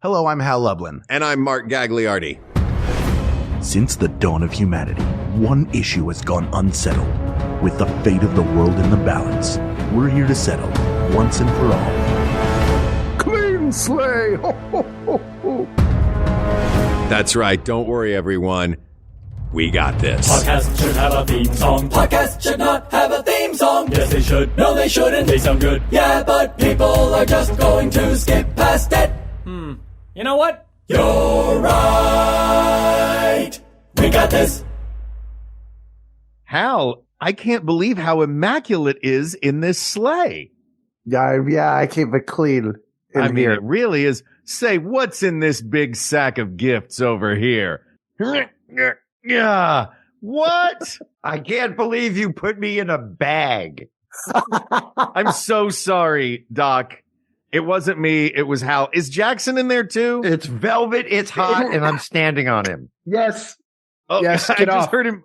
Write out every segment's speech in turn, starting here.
Hello, I'm Hal Lublin. And I'm Mark Gagliardi. Since the dawn of humanity, one issue has gone unsettled. With the fate of the world in the balance, we're here to settle, once and for all. Clean Sleigh! Ho, ho, ho, ho. That's right. Don't worry, everyone. We got this. Podcast should have a theme song. Podcast should not have a theme song. Yes, they should. No, they shouldn't. They sound good. Yeah, but people are just going to skip past it. You know what? You're right. We got this. Hal, I can't believe how immaculate is in this sleigh. Yeah, I keep it clean in I mean, here. it really is. Say, what's in this big sack of gifts over here? Yeah. What? I can't believe you put me in a bag. I'm so sorry, Doc. It wasn't me. It was Hal. Is Jackson in there too? It's velvet, it's hot, and I'm standing on him. Yes. Oh, Yes, I get just off. heard him.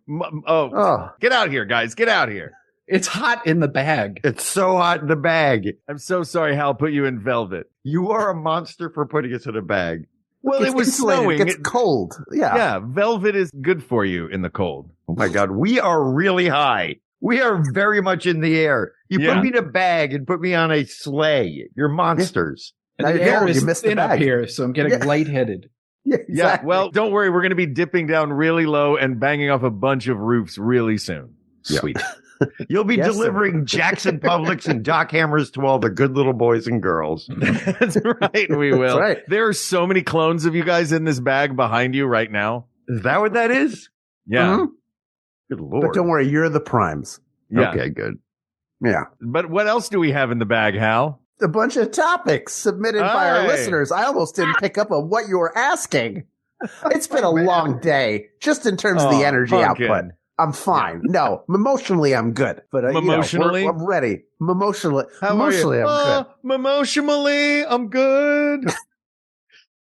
Get out here, guys. Get out here. It's hot in the bag. It's so hot in the bag. I'm so sorry Hal put you in velvet. You are a monster for putting us in a bag. Well, It's it was insulated. snowing. It gets cold. Yeah. Yeah, velvet is good for you in the cold. Oh my God, we are really high. We are very much in the air. You Yeah. put me in a bag and put me on a sleigh. You're monsters. And Now the you're air old, you is missed the thin up bag. here, so I'm getting Yeah. lightheaded. Yeah, Yeah, exactly. well, don't worry. We're going to be dipping down really low and banging off a bunch of roofs really soon. Sweet. You'll be Yes, sir. delivering Jackson Publix and Doc Hammers to all the good little boys and girls. That's right. We will. That's right. There are so many clones of you guys in this bag behind you right now. Is that what that is? Yeah. Mhm. Good Lord. But don't worry, you're the primes. Yeah. Okay, good. Yeah. But what else do we have in the bag, Hal? A bunch of topics submitted by our Aye. listeners. I almost didn't pick up on what you were asking. It's been a long day, just in terms of the energy pumpkin. output. I'm fine. No, emotionally, I'm good. But Emotionally? I'm ready. Emotionally, How emotionally, are you? I'm good. Emotionally, I'm good.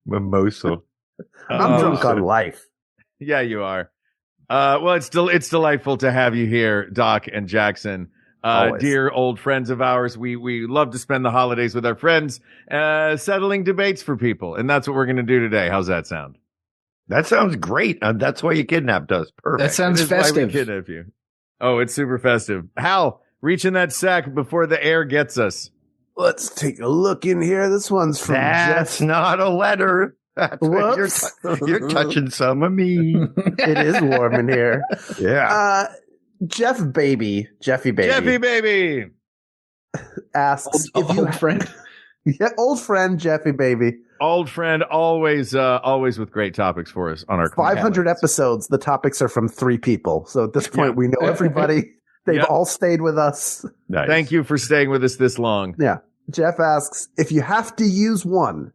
Mimosa. I'm Oh, drunk on shit. life. Yeah, you are. Well, it's delightful to have you here, Doc and Jackson. Always. Dear old friends of ours, we love to spend the holidays with our friends, settling debates for people. And that's what we're going to do today. How's that sound? That sounds great. That's why you kidnapped us. Perfect. That sounds This is why we festive. kidnap you. Oh, it's super festive. Hal, reach in that sack before the air gets us. Let's take a look in here. This one's from That's Jeff. not a letter. That's what Whoops. you're touching some of me. It is warm in here. Yeah. Jeffy Baby Jeffy, baby. asks Old, if you old friend. Yeah, old friend Jeffy Baby. Old friend, always with great topics for us on our 500 comments. episodes. The topics are from 3 people. So at this point, Yeah. we know everybody. They've Yep. all stayed with us. Nice. Thank you for staying with us this long. Yeah. Jeff asks if you have to use one,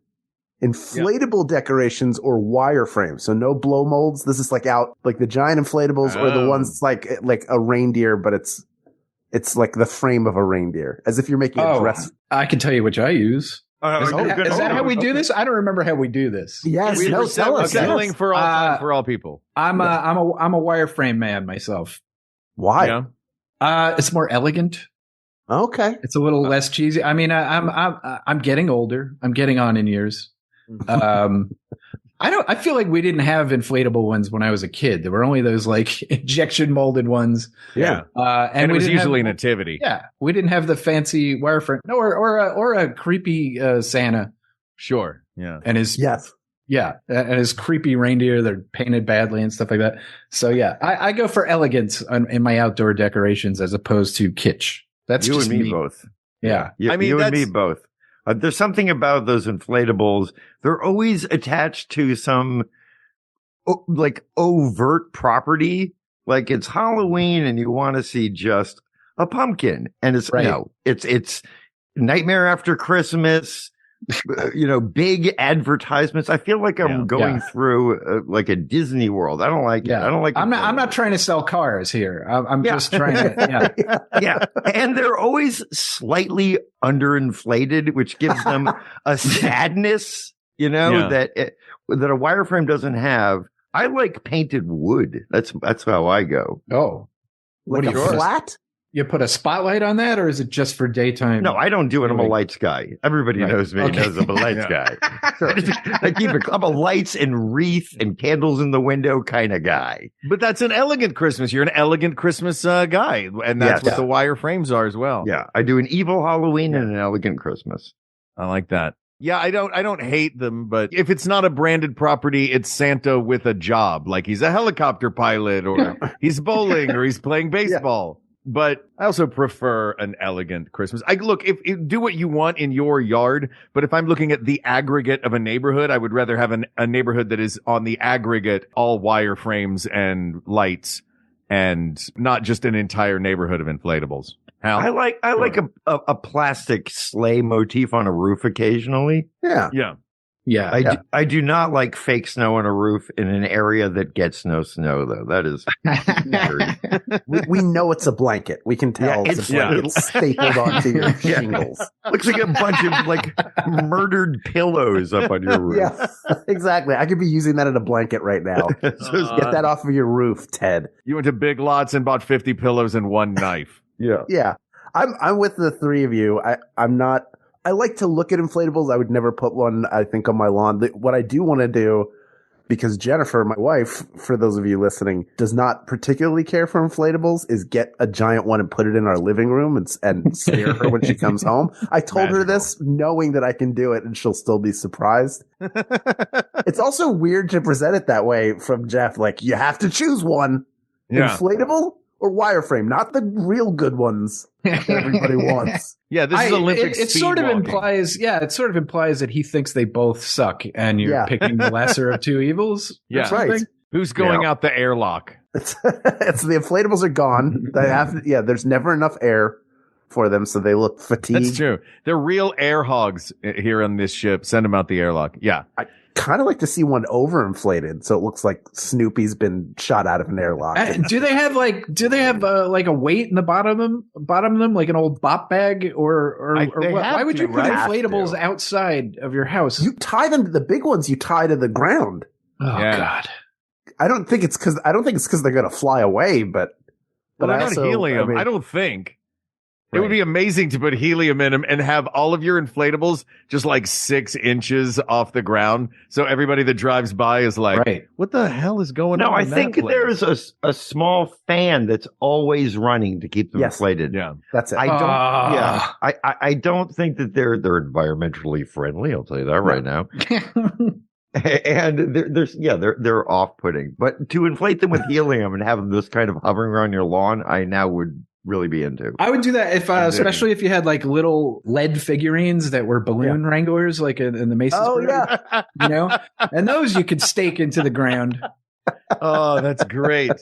inflatable decorations or wireframe. So no blow molds. This is like the giant inflatables or the Oh. ones like a reindeer, but it's like the frame of a reindeer, as if you're making a Oh, dress. I can tell you which I use. Is, you're that- gonna- is that how we do okay. this? I don't remember how we do this. Yes, We no, were tell us. settling Yes. for all time, Uh, for all people. I'm a wireframe man myself. Why? Yeah. It's more elegant. Okay. It's a little less cheesy. I mean, I'm getting older. I'm getting on in years. I feel like we didn't have inflatable ones when I was a kid. There were only those like injection molded ones. Yeah. And it we was didn't usually have, nativity. yeah, we didn't have the fancy wireframe. No, or a creepy Santa Sure. Yeah. and his Yes. and his creepy reindeer. They're painted badly and stuff like that. So yeah, I go for elegance in my outdoor decorations as opposed to kitsch. That's You just and me both. Yeah. You, I mean, you and me that's- both. There's something about those inflatables. They're always attached to some like overt property. Like it's Halloween and you want to see just a pumpkin, and it's Right. it's Nightmare After Christmas. Big advertisements. I feel like I'm Yeah. going through like a Disney World. I don't like it. Yeah. I don't like. I'm not trying to sell cars here. I'm Yeah. just trying to. Yeah. Yeah, and they're always slightly underinflated, which gives them a sadness, Yeah. that a wireframe doesn't have. I like painted wood. That's how I go. Oh, Like What a do you- flat? You put a spotlight on that, or is it just for daytime? No, I don't do it. I'm a lights guy. Everybody knows me. Okay. Knows I'm a lights guy. I'm a lights and wreath and candles in the window kind of guy. But that's an elegant Christmas. You're an elegant Christmas guy, and that's what the wire frames are as well. Yeah, I do an evil Halloween and an elegant Christmas. I like that. Yeah, I don't hate them, but if it's not a branded property, it's Santa with a job. Like he's a helicopter pilot, or he's bowling, or he's playing baseball. Yeah. But I also prefer an elegant Christmas. If do what you want in your yard, but if I'm looking at the aggregate of a neighborhood, I would rather have a neighborhood that is on the aggregate all wire frames and lights, and not just an entire neighborhood of inflatables. Hal? I like a plastic sleigh motif on a roof occasionally. Yeah. I do not like fake snow on a roof in an area that gets no snow, though. That is we know it's a blanket. We can tell it's a blanket stapled onto your shingles. Looks like a bunch of like murdered pillows up on your roof. Yeah, exactly. I could be using that in a blanket right now. Get that off of your roof, Ted. You went to Big Lots and bought 50 pillows and one knife. Yeah. I'm with the three of you. I'm not. I like to look at inflatables. I would never put one, I think, on my lawn. What I do want to do, because Jennifer, my wife, for those of you listening, does not particularly care for inflatables, is get a giant one and put it in our living room and scare her when she comes home. I told her this knowing that I can do it and she'll still be surprised. It's also weird to present it that way from Jeff. Like, you have to choose one. Inflatable or wireframe, not the real good ones that everybody wants. Yeah, this is Olympic it sort of implies, it sort of implies that he thinks they both suck and you're picking the lesser of two evils. Yeah, right. Who's going out the airlock? It's the inflatables are gone. They have there's never enough air for them, so they look fatigued. That's true. They're real air hogs here on this ship. Send them out the airlock. Yeah. I kind of like to see one overinflated, so it looks like Snoopy's been shot out of an airlock. Do they have like a weight in the bottom of them, like an old bop bag, or what? Why would you put inflatables outside of your house? You tie them to the big ones. You tie to the ground. Oh God! I don't think it's because they're going to fly away, but they're not helium. I don't think. It would be amazing to put helium in them and have all of your inflatables just like 6 inches off the ground. So everybody that drives by is like, what the hell is going on? No, I think there's a small fan that's always running to keep them inflated. Yeah. That's it. I don't think that they're environmentally friendly. I'll tell you that right now. And they're off-putting. But to inflate them with helium and have them just kind of hovering around your lawn, I now would really be into. I would do that if, especially if you had like little lead figurines that were balloon wranglers, like in the Macy's. Oh yeah, you know, and those you could stake into the ground. Oh, that's great.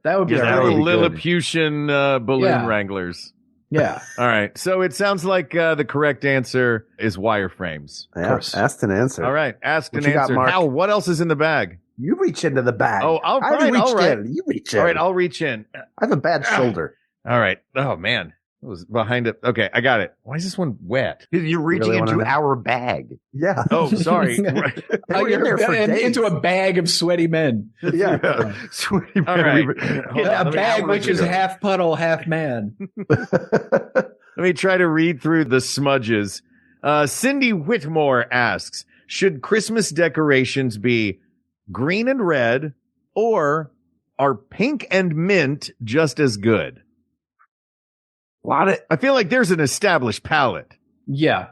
That would be Lilliputian balloon wranglers. Yeah. All right. So it sounds like the correct answer is wireframes. Yeah. Asked and answered. All right. Asked and answered. Hal, what else is in the bag? You reach into the bag. Oh, all right. You reach in. All right. I'll reach in. I have a bad shoulder. All right. Oh, man. It was behind it. Okay, I got it. Why is this one wet? You're reaching into our bag. Yeah. Oh, sorry. Into a bag of sweaty men. Yeah. Sweaty men. All right. A bag which is half puddle, half man. Let me try to read through the smudges. Cindy Whitmore asks, should Christmas decorations be green and red, or are pink and mint just as good? I feel like there's an established palette. Yeah.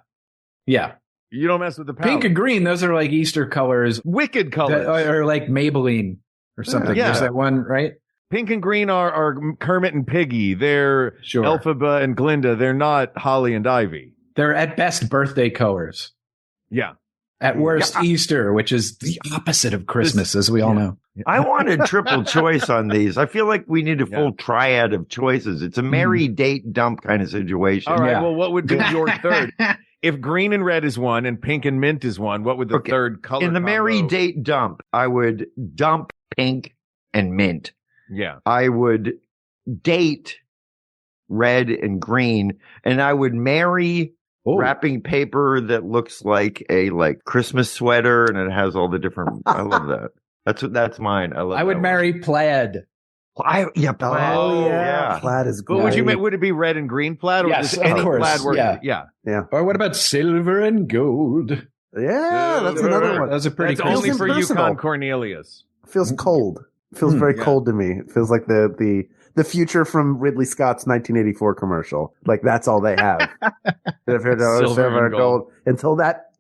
Yeah. You don't mess with the palette. Pink and green, those are like Easter colors. Wicked colors. Or like Maybelline or something. Yeah. There's that one, right? Pink and green are Kermit and Piggy. They're Elphaba and Glinda. They're not Holly and Ivy. They're at best birthday colors. Yeah. At worst, Easter, which is the opposite of Christmas, as we all know. I wanted triple choice on these. I feel like we need a full triad of choices. It's a marry, date, dump kind of situation. All right. Well, what would be your third? If green and red is one and pink and mint is one, what would the third color in the marry, date, dump? I would dump pink and mint. Yeah. I would date red and green, and I would marry wrapping paper that looks like a Christmas sweater, and it has all the different. I love that. That's mine. I would marry plaid. Plaid. Oh, yeah. Plaid is good. But would it be red and green plaid, or Yes, just of any course. plaid work? Yeah. Yeah. Or what about silver and gold? Yeah, that's another one. Those are pretty That's cool. only for impersonal. Yukon Cornelius. Feels cold. Feels very cold to me. It feels like the future from Ridley Scott's 1984 commercial. Like that's all they have. Silver and gold. Until that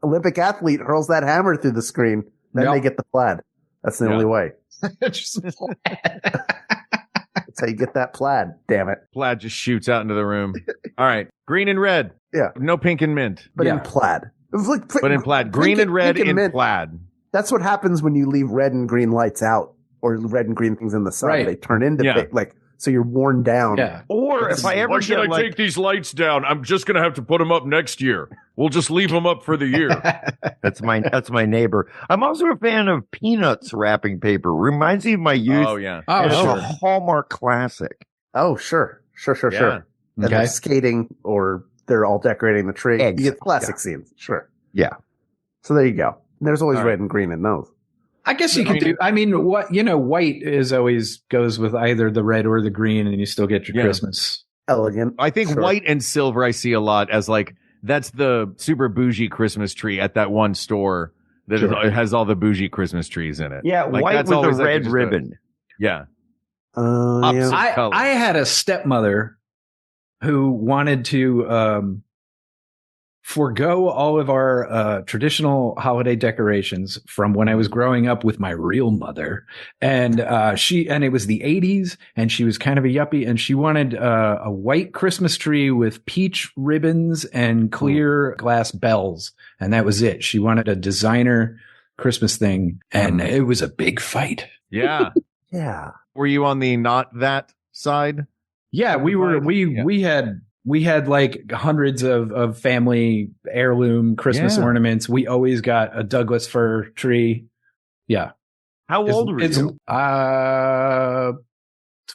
Olympic athlete hurls that hammer through the screen, then they get the plaid. That's the only way. Just plaid. That's how you get that plaid. Damn it. Plaid just shoots out into the room. All right, green and red. Yeah. No pink and mint. But in plaid. But in plaid. Green and red in mint. plaid. That's what happens when you leave red and green lights out or red and green things in the sun. Right. They turn into so you're worn down. Yeah. Or if I ever Why should get I take these lights down? I'm just going to have to put them up next year. We'll just leave them up for the year. That's my neighbor. I'm also a fan of Peanuts wrapping paper. Reminds me of my youth. Oh, yeah. Oh, It's sure. a Hallmark classic. Oh, sure. Sure. Yeah. And Okay. they're skating or they're all decorating the tree. Eggs. You get classic scenes. Sure. Yeah. So there you go. There's always All red and green in those. I guess you could do. I mean, white is always goes with either the red or the green, and you still get your Christmas. Elegant. I think Sure. white and silver I see a lot as like, that's the super bougie Christmas tree at that one store that it has all the bougie Christmas trees in it. Yeah, Like, white that's with a always, like, red just ribbon. Yeah. Yeah. I had a stepmother who wanted to forego all of our traditional holiday decorations from when I was growing up with my real mother. And it was the 80s, and she was kind of a yuppie, and she wanted a white Christmas tree with peach ribbons and clear glass bells. And that was it. She wanted a designer Christmas thing, and it was a big fight. Yeah. Yeah. Were you on the not that side? Yeah, we had like hundreds of family heirloom Christmas ornaments. We always got a Douglas fir tree. Yeah. How old were you?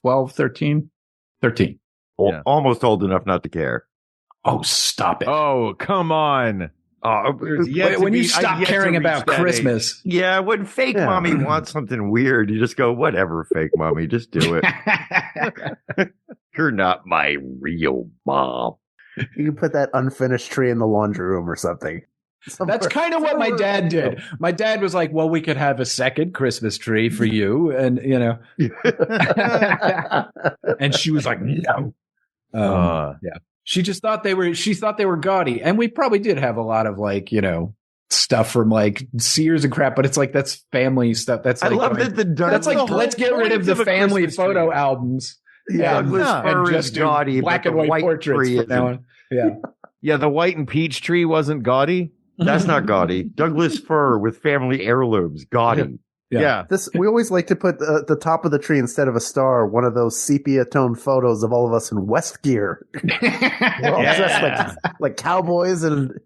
12, 13. Yeah. Almost old enough not to care. Oh, stop it. Oh, come on. When you stop caring about Christmas. Yeah, when fake mommy wants something weird, you just go, whatever, fake mommy, just do it. You're not my real mom. You can put that unfinished tree in the laundry room or something. That's kind of what my dad did. My dad was like, well, we could have a second Christmas tree for you. And, and she was like, no. Yeah. She thought they were gaudy. And we probably did have a lot of stuff from like Sears and crap, but it's like, that's family stuff. That's like, I love that that's like, let's get rid of the family photo tree. albums. Douglas fir and is just do gaudy, black but and the white portraits tree from now isn't. on. Yeah. Yeah, the white and peach tree wasn't gaudy. That's not gaudy. Douglas fir with family heirlooms, gaudy. Yeah. We always like to put the top of the tree instead of a star, one of those sepia tone photos of all of us in West gear. We're all dressed like cowboys and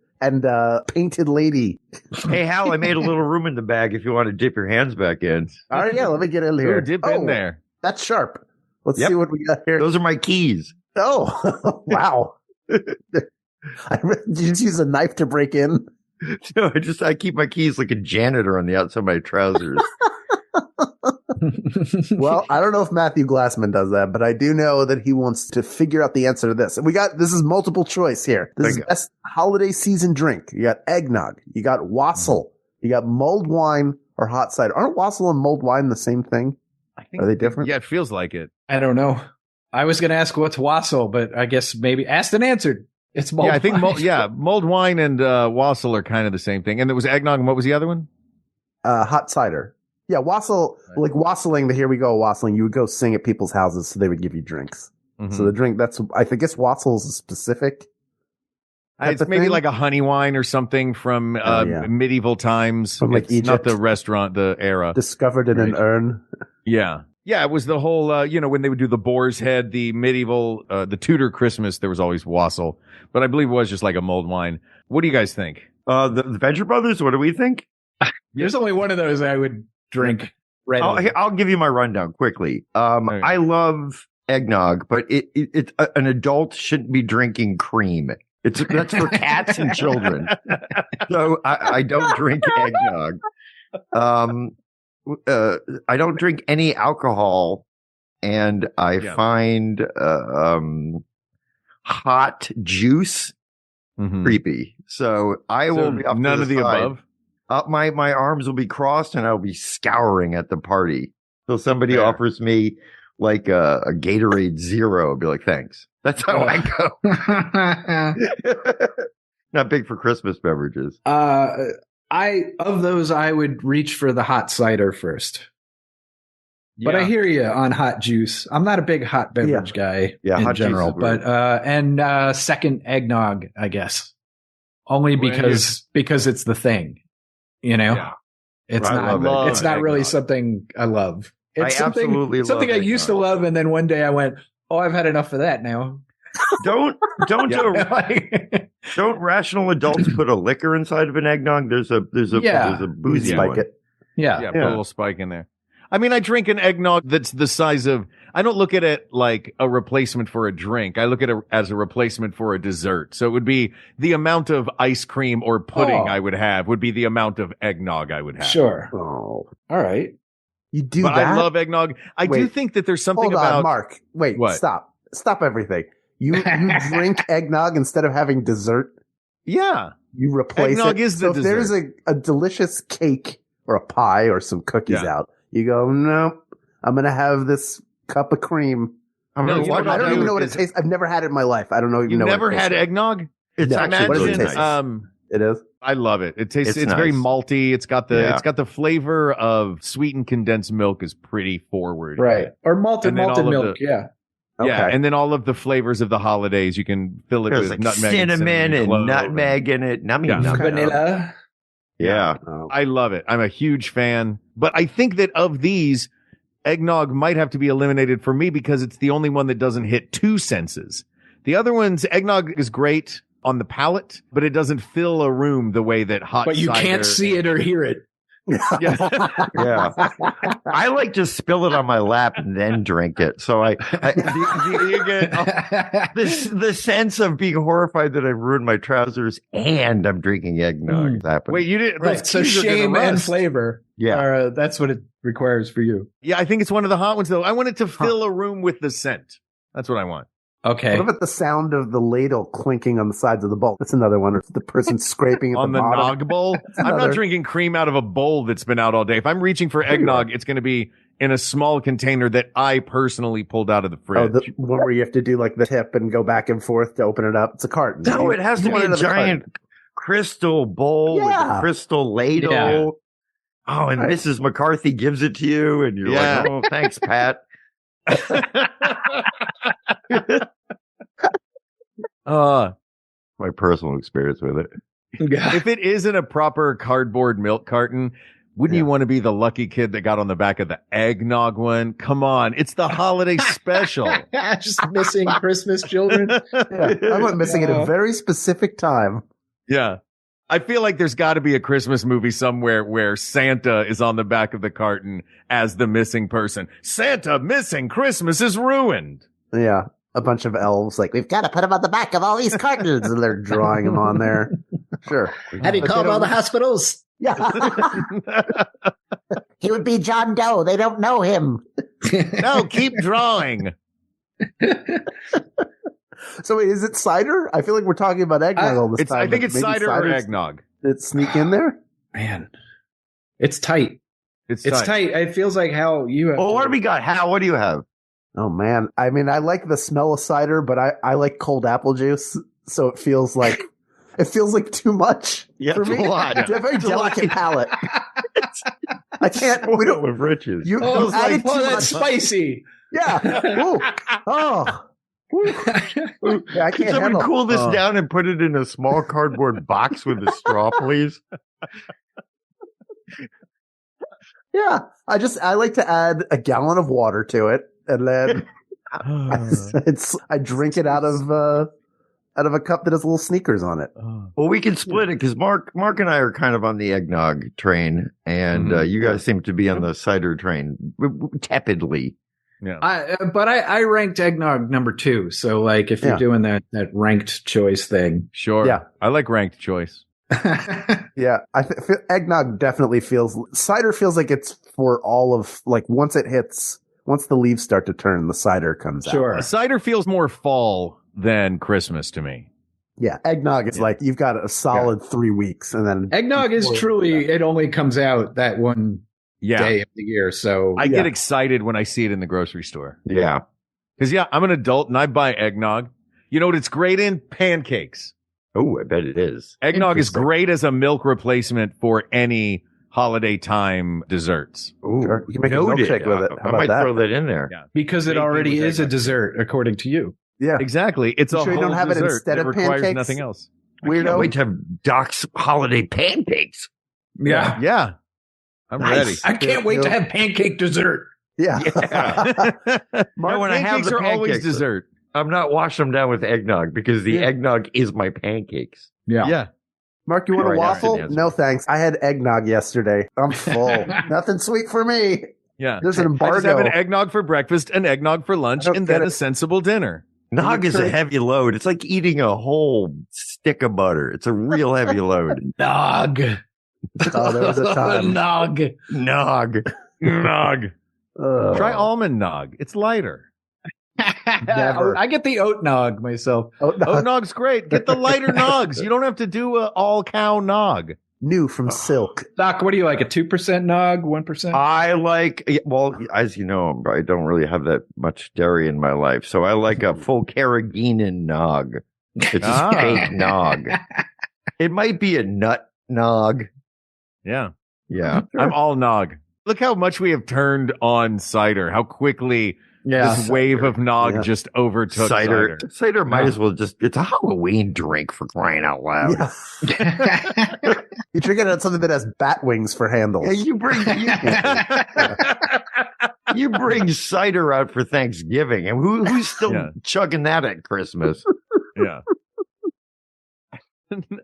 painted lady. Hey, Hal, I made a little room in the bag if you want to dip your hands back in. All right, let me get in here. Ooh, dip in there. That's sharp. Let's see what we got here. Those are my keys. Oh, wow. Did you just use a knife to break in? No, I keep my keys like a janitor on the outside of my trousers. Well, I don't know if Matthew Glassman does that, but I do know that he wants to figure out the answer to this. And this is multiple choice here. This is best holiday season drink. You got eggnog. You got wassail. You got mulled wine or hot cider. Aren't wassail and mulled wine the same thing? Are they different? Yeah, it feels like it. I don't know. I was going to ask what's wassail, but I guess maybe asked and answered. It's mulled I think wine. mulled wine and wassail are kind of the same thing. And there was eggnog, and what was the other one? Hot cider. Yeah, wassail, like wassailing, the here we go wassailing, you would go sing at people's houses so they would give you drinks. Mm-hmm. So the drink, I guess wassail is a specific. It's maybe like a honey wine or something from medieval times. From like Egypt. Not the restaurant, the era. Discovered in an urn. Yeah. Yeah, it was the whole, when they would do the boar's head, the medieval, the Tudor Christmas, there was always wassail. But I believe it was just like a mulled wine. What do you guys think? The Venture Brothers, what do we think? There's only one of those I would drink readily. I'll give you my rundown quickly. Okay. I love eggnog, but an adult shouldn't be drinking cream. That's for cats and children. So I don't drink eggnog. I don't drink any alcohol, and I find hot juice creepy. So I will be off none to of the side. above. My arms will be crossed, and I'll be scouring at the party. So somebody offers me like a Gatorade Zero, I'll be like, thanks. That's how I go. Not big for Christmas beverages. I would reach for the hot cider first. But I hear you on hot juice. I'm not a big hot beverage guy in hot general, juice is but second eggnog, I guess, only because it's the thing, you know. Yeah. It's I not. It's not really eggnog. something I love. It's I absolutely love something I used to eggnog. love, and then one day I went, "Oh, I've had enough of that now." Don't rational adults put a liquor inside of an eggnog? There's a boozy Spike one. it. Yeah. Put a little spike in there. I mean, I drink an eggnog that's the size of, I don't look at it like a replacement for a drink. I look at it as a replacement for a dessert. So it would be the amount of ice cream or pudding I would have would be the amount of eggnog I would have. Sure. Oh, All right. you do But that? I love eggnog. I do Wait. think that there's something Hold on, about Mark. Wait, What? Stop everything. You drink eggnog instead of having dessert. Yeah. You replace Eggnog it. is the so if there's dessert. a delicious cake or a pie or some cookies out, you go, no, I'm going to have this cup of cream. I'm No, gonna you know watch what I don't I'll even do know what it is- tastes. I've never had it in my life. I don't know. You know never what it had tastes eggnog? It's No. actually What does it really taste nice. like? It is. I love it. It tastes, It's it's very nice. malty. It's got the flavor of sweetened condensed milk is pretty forward. Right. Or malted And then all of milk. Yeah. Yeah, Okay. and then all of the flavors of the holidays, you can fill it There's with like nutmeg cinnamon and clove nutmeg in it. I mean, Yeah. nutmeg. Vanilla. Yeah. Oh. I love it. I'm a huge fan. But I think that of these, eggnog might have to be eliminated for me because it's the only one that doesn't hit two senses. The other ones, eggnog is great on the palate, but it doesn't fill a room the way that hot But you cider- can't see it or hear it. Yeah. Yeah. I like to spill it on my lap and then drink it. So you get the sense of being horrified that I've ruined my trousers and I'm drinking eggnog. Happening. Wait, you didn't. Right. those So keys are gonna shame and rust. flavor. Yeah. Are, that's what it requires for you. Yeah, I think it's one of the hot ones though. I want it to fill a room with the scent. That's what I want. Okay. What about the sound of the ladle clinking on the sides of the bowl? That's another one. Or the person scraping at On the bottom. nog bowl, I'm another- not drinking cream out of a bowl that's been out all day. If I'm reaching for eggnog, it's going to be in a small container that I personally pulled out of the fridge. Oh, the one where you have to do like the tip and go back and forth to open it up. It's a carton. No, it has to You be want it a in the giant carton. crystal bowl with Yeah. a crystal ladle. Yeah. Oh, and Mrs. McCarthy gives it to you, and you're Yeah. like, "Oh, thanks, Pat." My personal experience with it. If it isn't a proper cardboard milk carton, wouldn't you want to be the lucky kid that got on the back of the eggnog one? Come on. It's the holiday special. Just missing Christmas children. Yeah, I went missing at a very specific time. Yeah. I feel like there's got to be a Christmas movie somewhere where Santa is on the back of the carton as the missing person. Santa missing, Christmas is ruined. Yeah. A bunch of elves like, we've got to put them on the back of all these cartons. And they're drawing them on there. Sure. Have you called all the hospitals? Yeah. He would be John Doe. They don't know him. No, keep drawing. So wait, is it cider? I feel like we're talking about eggnog all this time. I think but it's maybe cider or cider's- eggnog. Did it sneak in there? Man, it's tight. It's It's tight. tight. It feels like how you have. Well, to- what do we got? Hal, what do you have? Oh man. I mean, I like the smell of cider, but I like cold apple juice. So it feels like too much Yeah, for it's me. a lot. It's a very delicate palate. I can't. We don't. with riches. You Oh, added too that's much. spicy. Yeah. Ooh. Oh. Woo. Yeah, I Can can't someone handle. cool this Oh. down and put it in a small cardboard box with a straw, please? Yeah, I like to add a gallon of water to it, and then I drink it out of a cup that has little sneakers on it. Well, we can split it because Mark and I are kind of on the eggnog train, and you guys seem to be on the cider train tepidly. Yeah. But I ranked eggnog number 2. So like if you're Yeah. doing that ranked choice thing. Sure. Yeah. I like ranked choice. Yeah, eggnog definitely feels. Cider feels like it's for all of like once the leaves start to turn, the cider comes out. Sure. Cider feels more fall than Christmas to me. Yeah, eggnog is like you've got a solid 3 weeks, and then Eggnog is truly, it only comes out that one Yeah. day of the year. So I get excited when I see it in the grocery store. Yeah. Because, I'm an adult and I buy eggnog. You know what it's great in? Pancakes. Oh, I bet it is. Eggnog is great as a milk replacement for any holiday time desserts. Ooh, Sure. You can make a noted. milkshake with it. How I about might that? throw that in there. Yeah. because it Bacon already with is a eggnog. dessert, according to you. Yeah, Exactly. It's You a sure you whole don't have it dessert instead that of requires pancakes? nothing else. I can't weirdo. wait to have Doc's holiday pancakes. Yeah. Yeah. I'm ready. I can't wait to have pancake dessert. Yeah. Now, when I have Pancakes the are always pancakes, dessert. I'm not washing them down with eggnog because the eggnog is my pancakes. Yeah. Mark, you want a Right, that's waffle? an answer. No, thanks. I had eggnog yesterday. I'm full. Nothing sweet for me. Yeah. There's an I embargo. just have an eggnog for breakfast, an eggnog for lunch, I don't and get then it. a sensible dinner. Nog is a Correct. heavy load. It's like eating a whole stick of butter. It's a real heavy load. Nog. Oh, there was a time. Nog. Nog. Nog. Ugh. Try almond nog. It's lighter. Never. I get the oat nog myself. Oh, no. Oat nog's great. Get the lighter nogs. You don't have to do a all cow nog. New from Silk. Doc, what do you like? A 2% nog? 1%? I like, well, as you know, I don't really have that much dairy in my life. So I like a full carrageenan nog. It's a fake nog. It might be a nut nog. Yeah. Yeah. I'm all nog. Look how much we have turned on cider. How quickly this wave of nog Yeah. just overtook cider. Cider might as well just, it's a Halloween drink for crying out loud. Yeah. You drink it on something that has bat wings for handles. Yeah, you bring cider out for Thanksgiving, and who's still chugging that at Christmas? Yeah.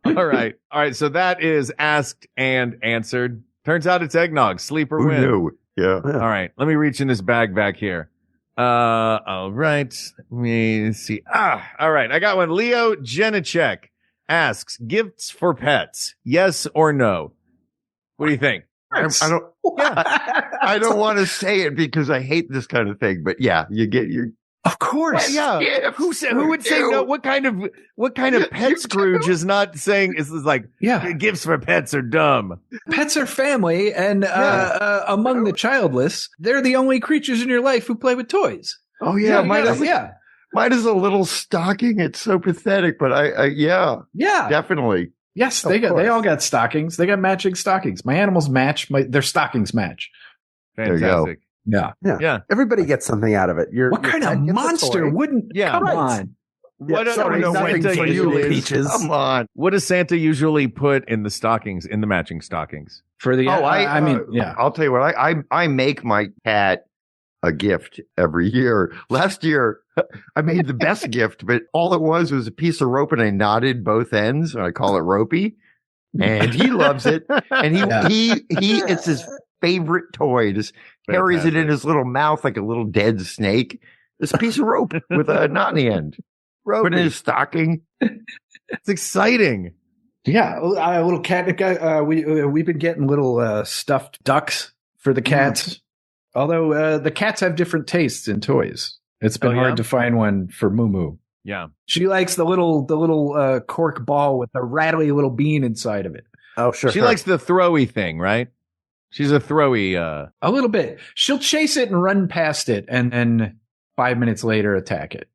All right. So that is asked and answered. Turns out it's eggnog. Sleep or Who win. knew? Yeah. All right. Let me reach in this bag back here. All right. Let me see. All right. I got one. Leo Jenachek asks, gifts for pets, yes or no? What do you think? I don't want to say it because I hate this kind of thing, but yeah, you get your. Of course. Yeah. Gifts Who would say no? What kind of pet Scrooge is not saying is like, Yeah. gifts for pets are dumb. Pets are family, and among the childless, they're the only creatures in your life who play with toys. Oh yeah, mine is a little stocking. It's so pathetic, but yeah, definitely. Yes, they all got stockings. They got matching stockings. My animals match. Their stockings match. There you go. Fantastic. Yeah. Everybody gets something out of it. What kind of monster wouldn't? Yeah. Come Right. on. What Yeah, sorry, no, nothing Santa for you, usually is- Peaches. Come on. What does Santa usually put in the stockings, in the matching stockings? For the I mean, yeah. I'll tell you what. I make my cat a gift every year. Last year, I made the best gift, but all it was a piece of rope, and I knotted both ends, and I call it Ropey, and he loves it. And he it's his favorite toy. Just carries it in his little mouth like a little dead snake. This piece of rope with a knot in the end. Put in his stocking. It's exciting. Yeah, a little cat. We've been getting little stuffed ducks for the cats. Although the cats have different tastes in toys, it's been hard to find one for Moo Moo. Yeah, she likes the little cork ball with the rattly little bean inside of it. Oh, sure. She likes the throwy thing, right? She's a throwy. A little bit. She'll chase it and run past it, and then 5 minutes later attack it.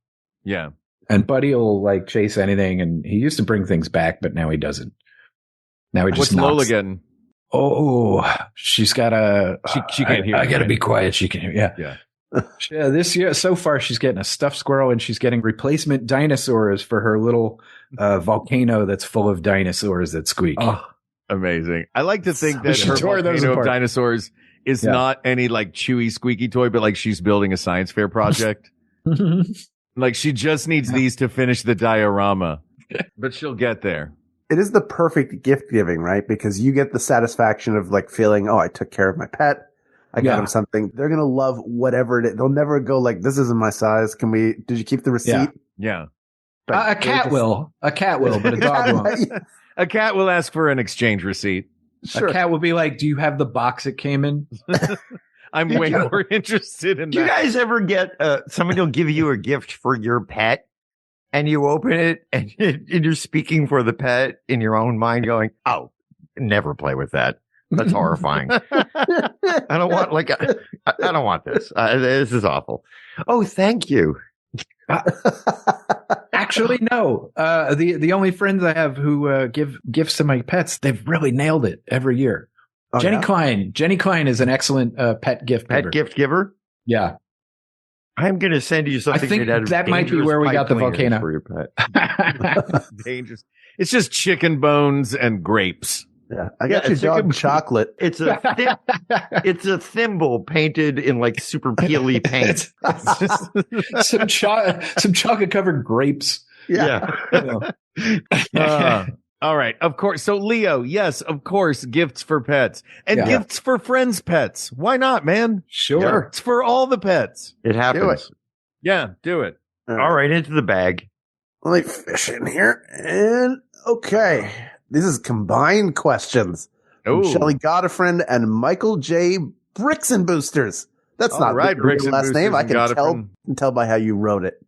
Yeah. And Buddy will like chase anything, and he used to bring things back, but now he doesn't. Now he just What's Lola knocks. getting? Oh, she's got a. She can't hear. I got to right? be quiet. She can hear. Yeah. Yeah. This year, so far, she's getting a stuffed squirrel, and she's getting replacement dinosaurs for her little volcano that's full of dinosaurs that squeak. Oh, amazing! I like to think that She her tore those volcano of apart. dinosaurs is not any like chewy, squeaky toy, but like she's building a science fair project. Like she just needs these to finish the diorama, but she'll get there. It is the perfect gift giving, right? Because you get the satisfaction of like feeling, oh, I took care of my pet. I got him something. They're going to love whatever it is. They'll never go like, this isn't my size. Did you keep the receipt? Yeah. A cat will, but a dog won't. A cat will ask for an exchange receipt. Sure. A cat will be like, "Do you have the box it came in?" I'm way more interested in Do you that. guys ever get somebody will give you a gift for your pet and you open it and you're speaking for the pet in your own mind going, "Oh, never play with that. That's horrifying. I don't want I don't want this. This is awful. Oh, thank you." Actually, no. The only friends I have who give gifts to my pets, they've really nailed it every year. Oh, Jenny yeah? Klein. Jenny Klein is an excellent pet gift giver. Pet gift giver? Yeah. I'm going to send you something I think made out of that might be dangerous where we got the pipe cleaners volcano. for your pet. Dangerous. It's just chicken bones and grapes. Yeah, I got your it's like dog a- chocolate. It's a thimble painted in like super peely paint. some chocolate covered grapes. Yeah. You know. All right. Of course. So Leo, yes, of course, gifts for pets and Yeah. gifts for friends' pets. Why not, man? Sure. It's for all the pets. It happens. Yeah, do it. All right, into the bag. Let me fish in here. And okay. This is combined questions. From Ooh. Shelly Godifriend and Michael J. Bricks and Boosters. That's All not right, your Bricks real and last name. Boosters I and can tell by how you wrote it.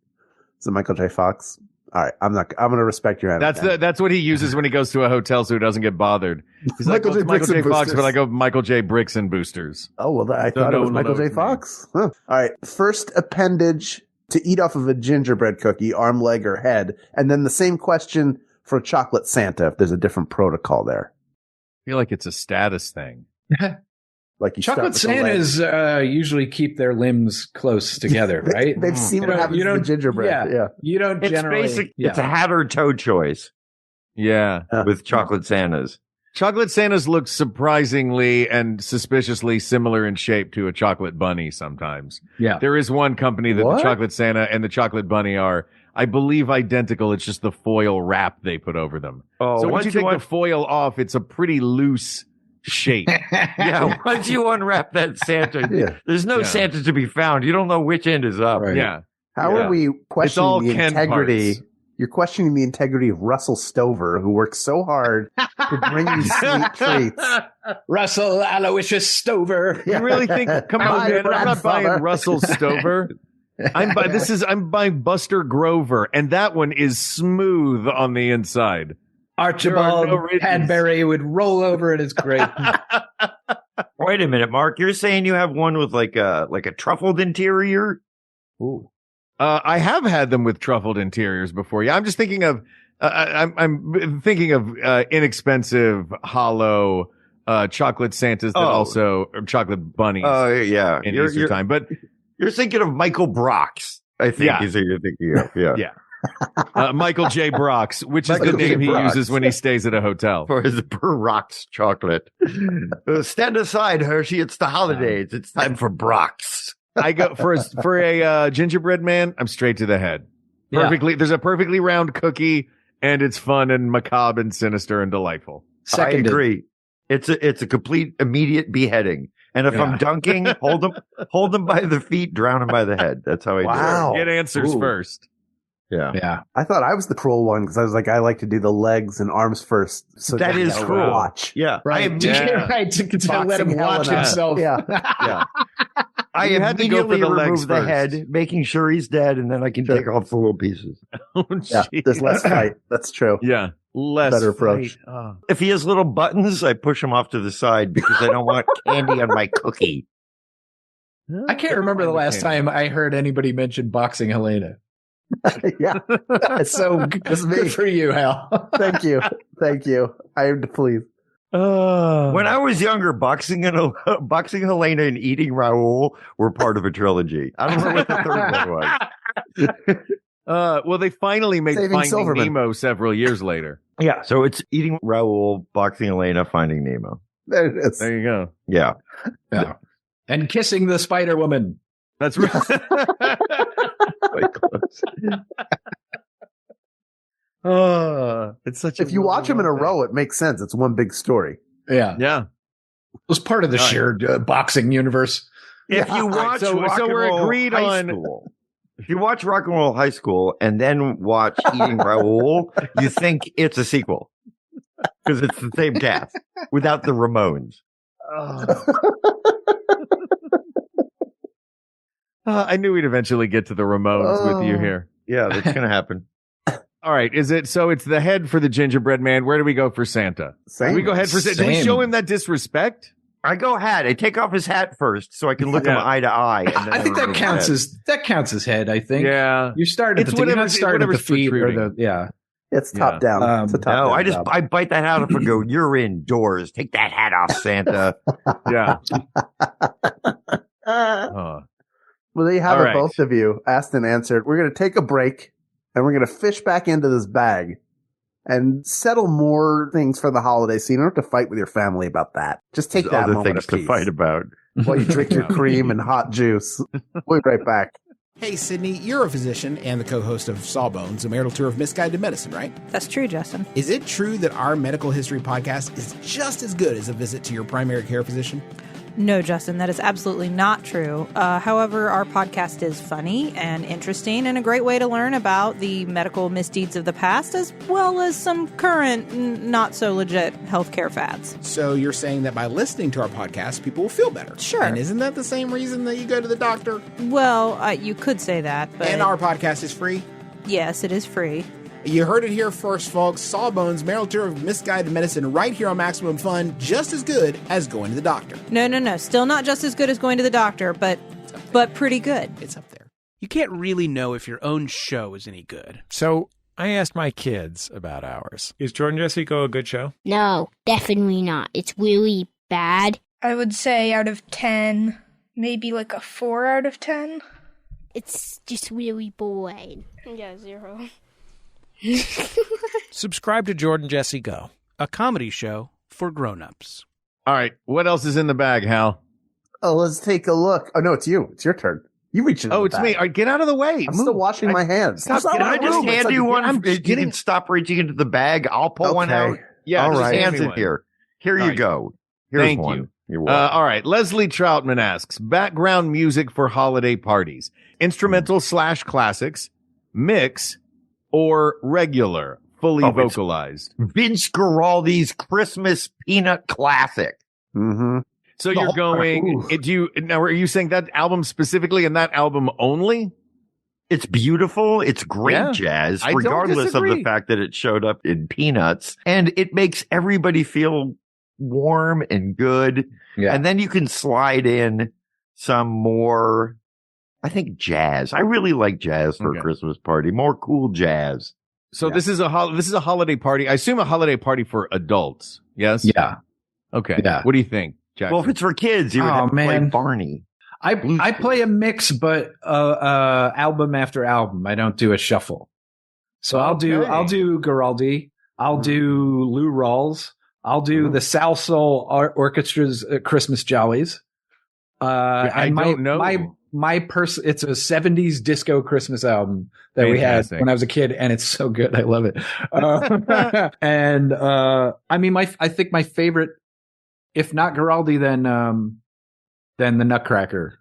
Is it Michael J. Fox? All right. I'm going to respect your answer. That's what he uses when he goes to a hotel so he doesn't get bothered. He's Michael J. like, Michael Bricks and J. Fox, Boosters. but I go Michael J. Bricks and Boosters. Oh, well, I thought it no was one Michael knows J. his Fox. Huh. All right. First appendage to eat off of a gingerbread cookie, arm, leg, or head. And then the same question for chocolate Santa, if there's a different protocol there. I feel like it's a status thing. Like you start Chocolate with the leg. Santas usually keep their limbs close together, right? They've seen what happens to the gingerbread. Yeah. You don't It's generally. basic. Yeah. It's a hat or toe choice Yeah. with chocolate Santas. Chocolate Santas look surprisingly and suspiciously similar in shape to a chocolate bunny sometimes. Yeah. There is one company that What? the chocolate Santa and the chocolate bunny are, I believe, identical. It's just the foil wrap they put over them. Oh, So once you take want- the foil off, it's a pretty loose shape. yeah, once you unwrap that Santa, Yeah. there's no Yeah. Santa to be found. You don't know which end is up. Right. Yeah. How Yeah. are we all questioning the Ken integrity? parts. You're questioning the integrity of Russell Stover, who works so hard to bring you sweet treats. Russell Aloysius Stover. You really think, come on, My man, I'm not buying grandfather. Russell Stover. I'm buying Buster Grover, and that one is smooth on the inside. Archibald There are no ridges. Padbury would roll over in his grave. Wait a minute, Mark. You're saying you have one with like a truffled interior? Ooh. I have had them with truffled interiors before. Yeah, I'm just thinking of, I'm thinking of inexpensive, hollow, chocolate Santas that or chocolate bunnies Oh, yeah. in Easter time. But You're thinking of Michael Brock's, I think Yeah. is who you're thinking of. Yeah. Yeah. Michael J. Brock's, which is Michael the name J. he Brock's. uses when he stays at a hotel. For his Brock's chocolate. Stand aside, Hershey. It's the holidays. It's time for Brock's. I go for a gingerbread man. I'm straight to the head. Yeah. Perfectly. There's a perfectly round cookie, and it's fun and macabre and sinister and delightful. Seconded. I agree. It's a complete immediate beheading. And if I'm dunking, hold them by the feet, drown them by the head. That's how I Wow. Get answers Ooh. first. do it. Yeah. Yeah. I thought I was the cruel one because I was like, I like to do the legs and arms first. So That is I cruel. Watch. Yeah. Right. Yeah. Right. To let him Boxing watch Helena. himself. Yeah. Yeah. I You had to go for immediately the legs remove the first. head, making sure he's dead, and then I can Sure. take off the little pieces. Oh, Yeah. geez. There's less fight. That's true. Yeah. Less Better approach. fight. Oh. If he has little buttons, I push him off to the side because I don't want candy on my cookie. I can't remember the last time I heard anybody mention boxing Helena. Yeah. So That's me. good for you, Hal. Thank you. Thank you. I am pleased. When I was younger, boxing Helena and eating Raoul were part of a trilogy. I don't know what the third one was. Well, they finally made Saving Finding Silverman. Nemo several years later. Yeah, so it's eating Raoul, boxing Helena, finding Nemo. There it is. There you go. Yeah. Yeah. And kissing the Spider Woman. That's right. Quite close. It's such. If you watch them in a row, it makes sense. It's one big story. Yeah. Yeah. It was part of the All right. shared boxing universe. If you All right, watch so Rock and we're Roll agreed High on- School, If you watch Rock and Roll High School and then watch Eating Raoul, you think it's a sequel because it's the same cast without the Ramones. I knew we'd eventually get to the Ramones with you here. Yeah, that's going to happen. All right. Is it so? It's the head for the gingerbread man. Where do we go for Santa? Same. Do we go head for Santa? Do we show him that disrespect? I go hat. I take off his hat first so I can look him eye to eye. And then I think that counts as head. I think. Yeah. You start at It's the you're not whatever's- starting at the whatever's feet or protruding. It's top down. It's a top No, down job. I bite that hat off and go, you're indoors. Take that hat off, Santa. Yeah. Well, there you have All it, right. both of you. Asked and answered. We're going to take a break, and we're going to fish back into this bag and settle more things for the holiday, so you don't have to fight with your family about that. Just take that Other moment things of to peace fight about. while you drink your cream and hot juice. We'll be right back. Hey, Sydney, you're a physician and the co-host of Sawbones, a marital tour of misguided medicine, right? That's true, Justin. Is it true that our medical history podcast is just as good as a visit to your primary care physician? No, Justin, that is absolutely not true. However, our podcast is funny and interesting and a great way to learn about the medical misdeeds of the past as well as some current, not so legit healthcare fads. So you're saying that by listening to our podcast, people will feel better? Sure. And isn't that the same reason that you go to the doctor? Well, you could say that, but... And our podcast is free? Yes, it is free. You heard it here first, folks. Sawbones, marital tour of misguided medicine right here on Maximum Fun, just as good as going to the doctor. No. Still not just as good as going to the doctor, but pretty good. It's up there. You can't really know if your own show is any good. So I asked my kids about ours. Is Jordan Jesse Go a good show? No, definitely not. It's really bad. I would say out of 10, maybe like a 4 out of 10. It's just really boring. Yeah, 0. Subscribe to Jordan Jesse Go, a comedy show for grown-ups. All right. What else is in the bag, Hal? Oh, let's take a look. Oh, no, it's you. It's your turn. You reach in. Oh, it's me. All right, get out of the way. I'm still washing my hands. Stop, can I just hand you one? You can stop reaching into the bag. I'll pull one out. Yeah, all just right. hand Hands me in one. here. Here All you right. go. Here's Thank one. you. You're welcome. All right. Leslie Troutman asks, background music for holiday parties, instrumental / classics, mix, or regular, fully Oh, it's- vocalized? Vince Guaraldi's Christmas Peanut Classic. Mm-hmm. So you're going, now are you saying that album specifically and that album only? It's beautiful. It's great Yeah, jazz, I don't regardless of the disagree. fact that it showed up in Peanuts. And it makes everybody feel warm and good. Yeah. And then you can slide in some more, I think, jazz. I really like jazz for Okay. a Christmas party. More cool jazz. So this is a holiday party. I assume a holiday party for adults. Yes. Yeah. Okay. Yeah. What do you think, Jackson? Well, if it's for kids, you would Oh, have to play man. Barney. I play a mix, but album after album. I don't do a shuffle. So I'll do Guaraldi. I'll do Lou Rawls. I'll do the Sal Soul Orchestra's Christmas Jollies. I don't know. It's a 70s disco Christmas album that we had Fantastic. when I was a kid, and it's so good. I love it. I mean, I think my favorite, if not Guaraldi, then the Nutcracker.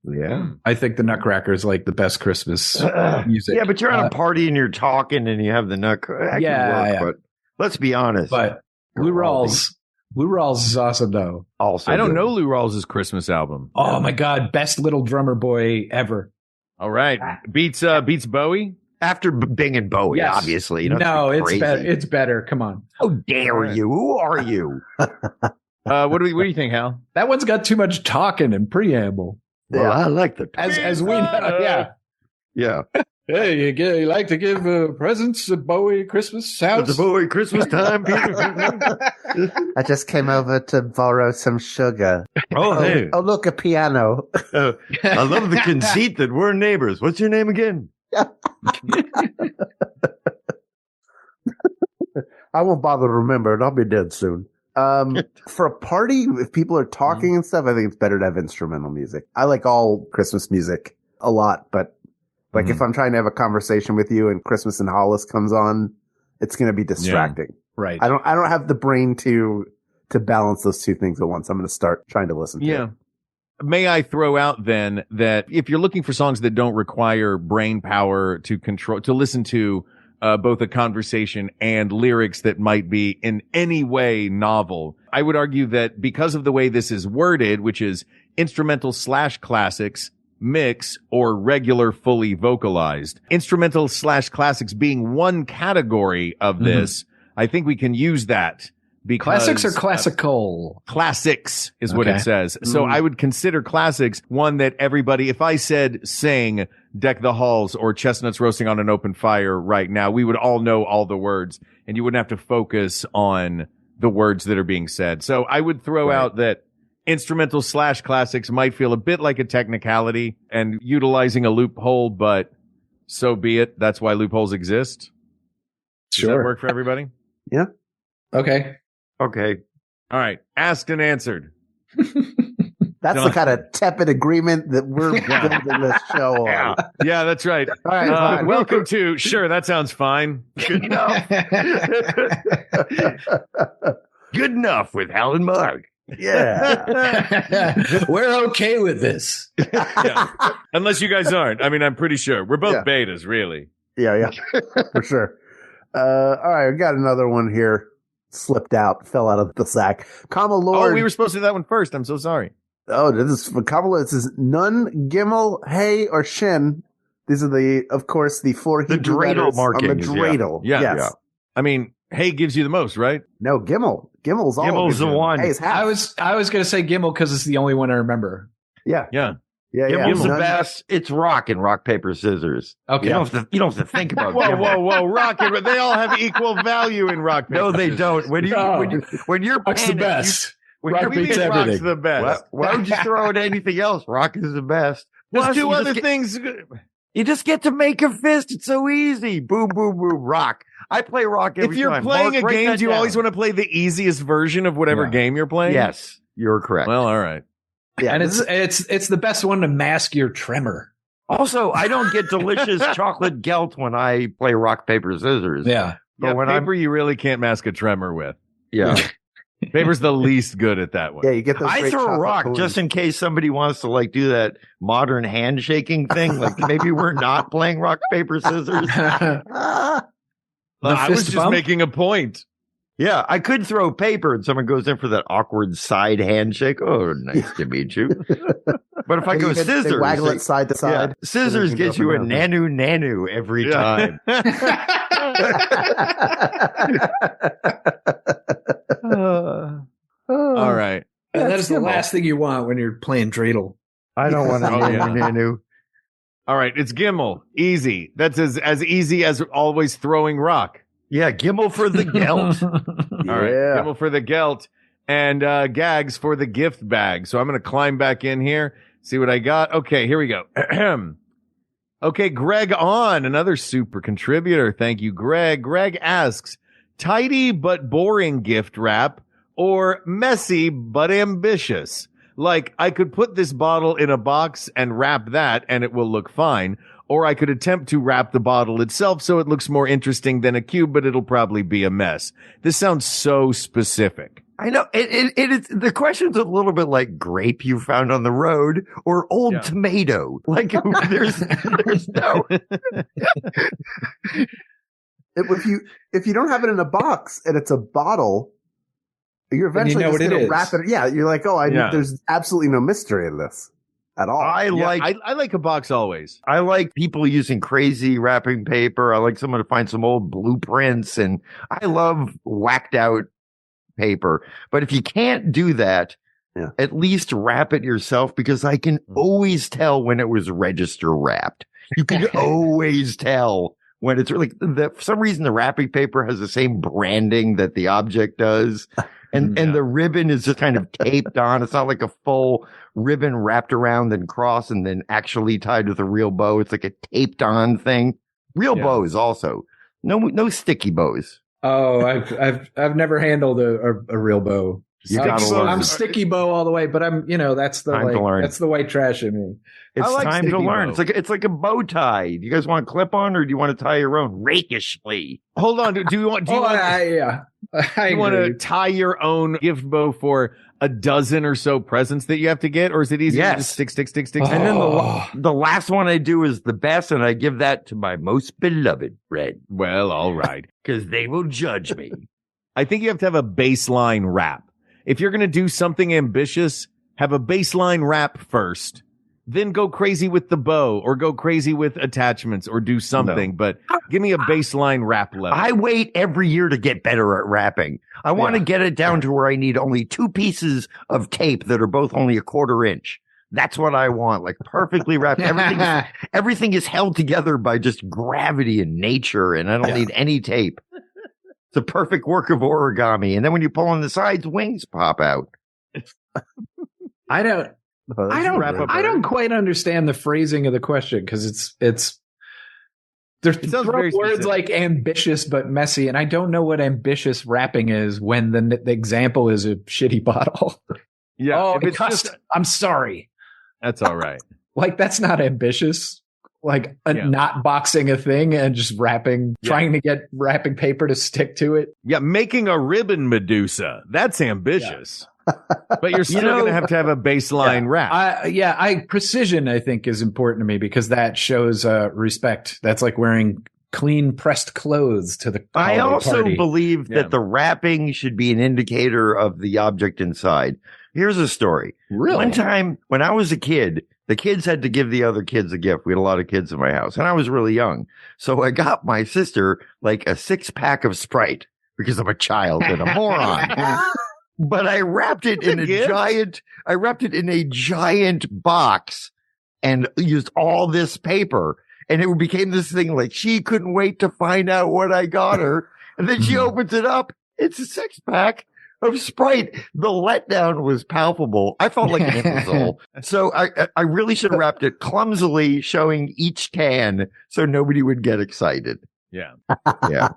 Yeah. I think the Nutcracker is like the best Christmas music. Yeah, but you're at a party and you're talking and you have the Nutcracker. Yeah. But let's be honest. But Lou Rawls is awesome though. Also, I don't good. know Lou Rawls' Christmas album. Oh my God, best little drummer boy ever. All right. Beats Bowie? After Bing and Bowie, Yes. obviously. You don't No, have to be it's crazy. better. It's better. Come on. How dare you? Who are you? What do you think, Hal? That one's got too much talking and preamble. Well, I like the As we know, yeah. Yeah. Hey, you like to give presents to Bowie Christmas house? It's a Bowie Christmas time, Peter. I just came over to borrow some sugar. Oh, hey. Oh, look, a piano. I love the conceit that we're neighbors. What's your name again? I won't bother to remember it. I'll be dead soon. For a party, if people are talking and stuff, I think it's better to have instrumental music. I like all Christmas music a lot, but like if I'm trying to have a conversation with you and Christmas in Hollis comes on, it's going to be distracting. Right. I don't have the brain to balance those two things at once. I'm going to start trying to listen to it. may I throw out then that if you're looking for songs that don't require brain power to listen to both a conversation and lyrics that might be in any way novel, I would argue that because of the way this is worded, which is instrumental / classics, mix, or regular fully vocalized, instrumental / classics being one category of this, I think we can use that. Because, classics or classical? Classics is what it says. So I would consider classics one that everybody, if I said sing Deck the Halls or Chestnuts Roasting on an Open Fire right now, we would all know all the words and you wouldn't have to focus on the words that are being said. So I would throw out that instrumental / classics might feel a bit like a technicality and utilizing a loophole, but so be it. That's why loopholes exist. Does that work for everybody? Yeah. Okay. All right. Asked and answered. That's the kind of tepid agreement that we're building this show on. Yeah, that's right. All right, welcome to Sure, that sounds fine. Good enough. Good enough with Hal and Mark. Yeah. We're okay with this. Unless you guys aren't. I mean, I'm pretty sure. We're both betas, really. Yeah, for sure. All right, we got another one here. Slipped out, fell out of the sack. Comma Lord. Oh, we were supposed to do that one first. I'm so sorry. Oh, this is for Comma Lord. It says Nun, Gimel, Hey, or Shin. These are of course, the 4 Hebrew dreidel markings on the dreidel. Yeah. Yes. Yeah. I mean, Hey gives you the most, right? No, Gimel. Gimel's the one. Hey is half. I was going to say Gimel because it's the only one I remember. Yeah. Gimel's the best. It's rock and rock, paper, scissors. Okay. You don't have to think about Whoa. Rock and they all have equal value in rock, paper, No, they scissors. don't. When you're Rock's the panicked, best. Rock beats everything. Rock's the best. Why would you throw in anything else? Rock is the best. Just Plus, do you other get- things. You just get to make a fist. It's so easy. Boom, boom, boom. Rock. I play rock every If you're time. playing Mark, a write game, that do you down. always want to play the easiest version of whatever game you're playing? Yes, you're correct. Well, all right. Yeah, And it's the best one to mask your tremor. Also, I don't get delicious chocolate gelt when I play rock, paper, scissors. Yeah. But when paper you really can't mask a tremor with. Yeah. Paper's the least good at that one. Yeah, you get those. I great throw a chocolate rock cones. just in case somebody wants to do that modern handshaking thing. Like maybe we're not playing rock, paper, scissors. Ah, I was just making a point. Yeah, I could throw paper and someone goes in for that awkward side handshake. Oh, nice to meet you. But if I go they scissors, waggle it side to side. scissors gets you a nanu every time. All right. And that is the last thing you want when you're playing dreidel. I don't want to nanu. All right. It's Gimel. Easy. That's as easy as always throwing rock. Yeah, Gimel for the gelt. All right. Gimel for the gelt and Gags for the gift bag. So I'm going to climb back in here, see what I got. Okay, here we go. Okay, Greg on, another super contributor. Thank you, Greg. Greg asks, tidy but boring gift wrap or messy but ambitious? Like, I could put this bottle in a box and wrap that and it will look fine. Or I could attempt to wrap the bottle itself so it looks more interesting than a cube, but it'll probably be a mess. This sounds so specific. I know it's the question's a little bit like grape you found on the road or old tomato. Like there's no. If you don't have it in a box and it's a bottle, you're eventually just going to wrap it. Yeah, you're like, there's absolutely no mystery in this at all. I like a box always. I like people using crazy wrapping paper. I like someone to find some old blueprints, and I love whacked out paper. But if you can't do that, at least wrap it yourself, because I can always tell when it was register wrapped. You can always tell when it's like for some reason the wrapping paper has the same branding that the object does. And the ribbon is just kind of taped on. It's not like a full ribbon wrapped around and crossed and then actually tied with a real bow. It's like a taped on thing. Real bows also. No sticky bows. Oh, I've never handled a real bow. I'm sticky bow all the way, but that's the white trash in me. It's time to learn. Bow. It's like a bow tie. Do you guys want clip on or do you want to tie your own rakishly? Hold on. Do you want to tie your own gift bow for a dozen or so presents that you have to get, or is it easy to just stick? And then the last one I do is the best, and I give that to my most beloved friend. Well, all right. Because they will judge me. I think you have to have a baseline wrap. If you're going to do something ambitious, have a baseline wrap first. Then go crazy with the bow or go crazy with attachments or do something. No. But give me a baseline wrap level. I wait every year to get better at wrapping. I want to get it down to where I need only 2 pieces of tape that are both only a 1/4 inch. That's what I want. Like perfectly wrapped. Everything is held together by just gravity and nature. And I don't need any tape. It's a perfect work of origami. And then when you pull on the sides, wings pop out. I don't quite understand the phrasing of the question because there's words like ambitious but messy, and I don't know what ambitious wrapping is when the example is a shitty bottle. Yeah. Oh, I'm sorry. That's all right. Like that's not ambitious. Like not boxing a thing and just trying to get wrapping paper to stick to it. Yeah, making a ribbon Medusa. That's ambitious. But you're still going to have a baseline wrap. Precision, I think, is important to me because that shows respect. That's like wearing clean pressed clothes to the I also party. believe that the wrapping should be an indicator of the object inside. Here's a story. Really? One time when I was a kid, the kids had to give the other kids a gift. We had a lot of kids in my house, and I was really young. So I got my sister like a 6-pack of Sprite because I'm a child and a moron. But I wrapped it in a giant box and used all this paper. And it became this thing like she couldn't wait to find out what I got her. And then she opens it up. It's a 6-pack of Sprite. The letdown was palpable. I felt like an imbecile. So I really should have wrapped it clumsily, showing each can so nobody would get excited. Yeah. Yeah.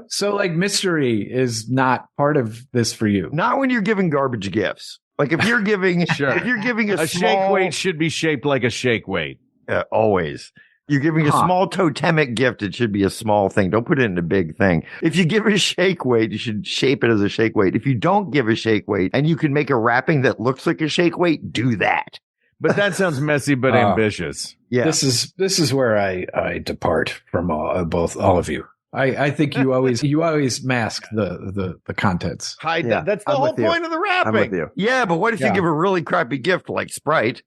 So like mystery is not part of this for you. Not when you're giving garbage gifts. Like if you're giving, if you're giving a shake weight should be shaped like a shake weight. Always. You're giving a small totemic gift. It should be a small thing. Don't put it in a big thing. If you give a shake weight, you should shape it as a shake weight. If you don't give a shake weight and you can make a wrapping that looks like a shake weight, do that. But that sounds messy, but ambitious. Yeah. This is where I depart from all of you. I think you always mask the contents. Hide that. That's the whole point of the wrapping. I'm with you. Yeah, but what if you give a really crappy gift like Sprite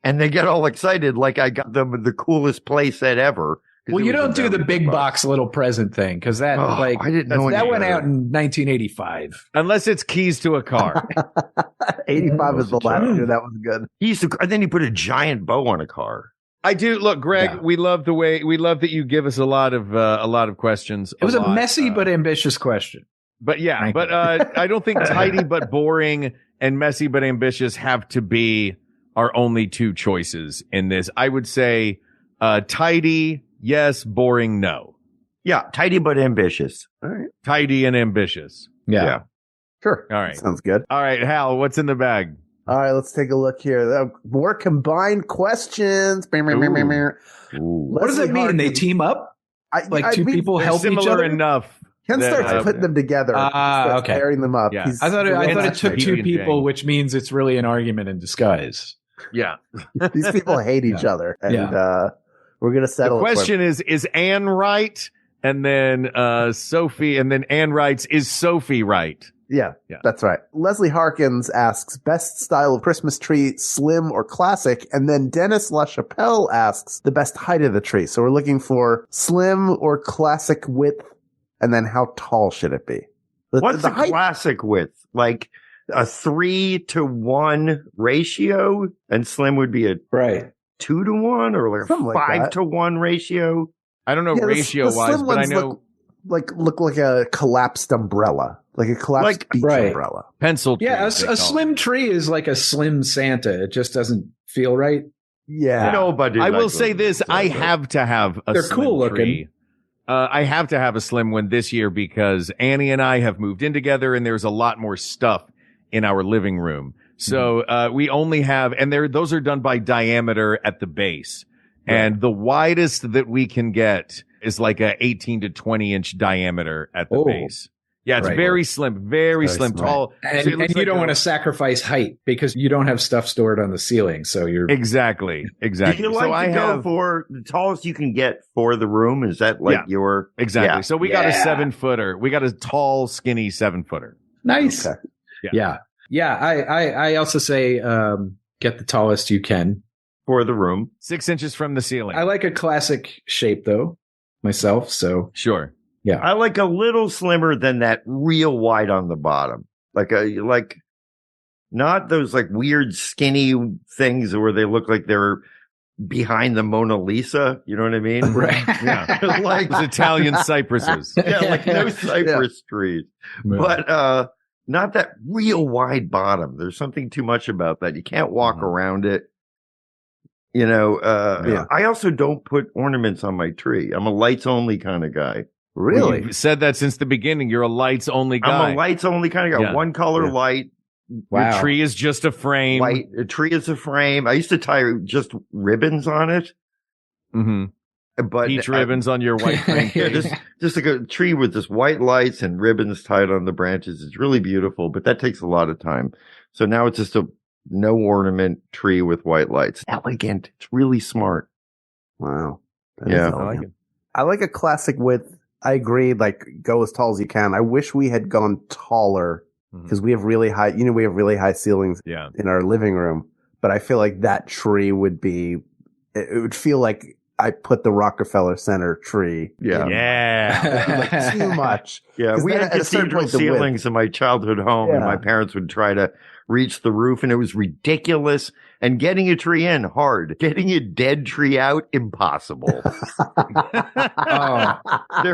and they get all excited like I got them the coolest playset ever? Well, you don't do the big box little present thing because that I didn't know that went out in 1985. Unless it's keys to a car. 85 is the last year that was good. And then you put a giant bow on a car. I do. Look, Greg, we love that you give us a lot of questions. It was a messy but ambitious question. But I don't think tidy but boring and messy but ambitious have to be our only 2 choices in this. I would say tidy, yes, boring, no. Yeah, tidy but ambitious. All right. Tidy and ambitious. Yeah. Sure. All right. Sounds good. All right, Hal, what's in the bag? All right, let's take a look here. More combined questions. What does that mean? They team up? Two people help each other? Enough. Ken starts putting them together. Okay. Pairing them up. Yeah. I thought it took 2 people, which means it's really an argument in disguise. Yeah. These people hate each other. And we're going to settle. The question is Anne right? And then Sophie, and then Anne writes, is Sophie right? Yeah, that's right. Leslie Harkins asks, best style of Christmas tree, slim or classic? And then Dennis LaChapelle asks, the best height of the tree. So we're looking for slim or classic width, and then how tall should it be? What's the classic width? Like a 3-to-1 ratio, and slim would be a 2-to-1 or like a 5-to-1 ratio? I don't know ratio-wise, but I know... Look like a collapsed umbrella. Like a collapsed beach umbrella. Pencil tree. Yeah, a slim tree is like a slim Santa. It just doesn't feel right. Yeah. Nobody. I will say this. I have to have a slim cool tree. I have to have a slim one this year because Annie and I have moved in together and there's a lot more stuff in our living room. So we only have, and those are done by diameter at the base. Right. And the widest that we can get is like a 18 to 20 inch diameter at the base. Yeah, it's very slim, very slim, tall. And, So it looks and you like don't want to sacrifice height because you don't have stuff stored on the ceiling. So you're exactly. Do you like to go for the tallest you can get for the room? Is that like your exactly? Yeah. So we got a 7-footer. We got a tall, skinny 7-footer. nice. Okay. Yeah. I also say get the tallest you can for the room, 6 inches from the ceiling. I like a classic shape though myself. So sure. Yeah. I like a little slimmer than that real wide on the bottom. Like not those like weird skinny things where they look like they're behind the Mona Lisa. You know what I mean? Right. Yeah. Like Those Italian cypresses. yeah, like no cypress trees. But not that real wide bottom. There's something too much about that. You can't walk around it. You know, I also don't put ornaments on my tree. I'm a lights only kind of guy. Really? You've said that since the beginning. You're a lights only guy. I'm a lights only kind of guy. Yeah. One color light. Your tree is just a frame. White. A tree is a frame. I used to tie just ribbons on it. Mm-hmm. But Peach ribbons on your white frame. Yeah, just like a tree with just white lights and ribbons tied on the branches. It's really beautiful, but that takes a lot of time. So now it's just a no ornament tree with white lights. Elegant. It's really smart. Wow. Yeah. I like it. I like a classic width. I agree. Like, go as tall as you can. I wish we had gone taller because we have really high, we have really high ceilings in our living room. But I feel like that tree would be, it would feel like I put the Rockefeller Center tree. Yeah. Like too much. Yeah. We had cathedral ceilings in my childhood home and my parents would try to reach the roof and it was ridiculous. And getting a tree in, hard. Getting a dead tree out, impossible. There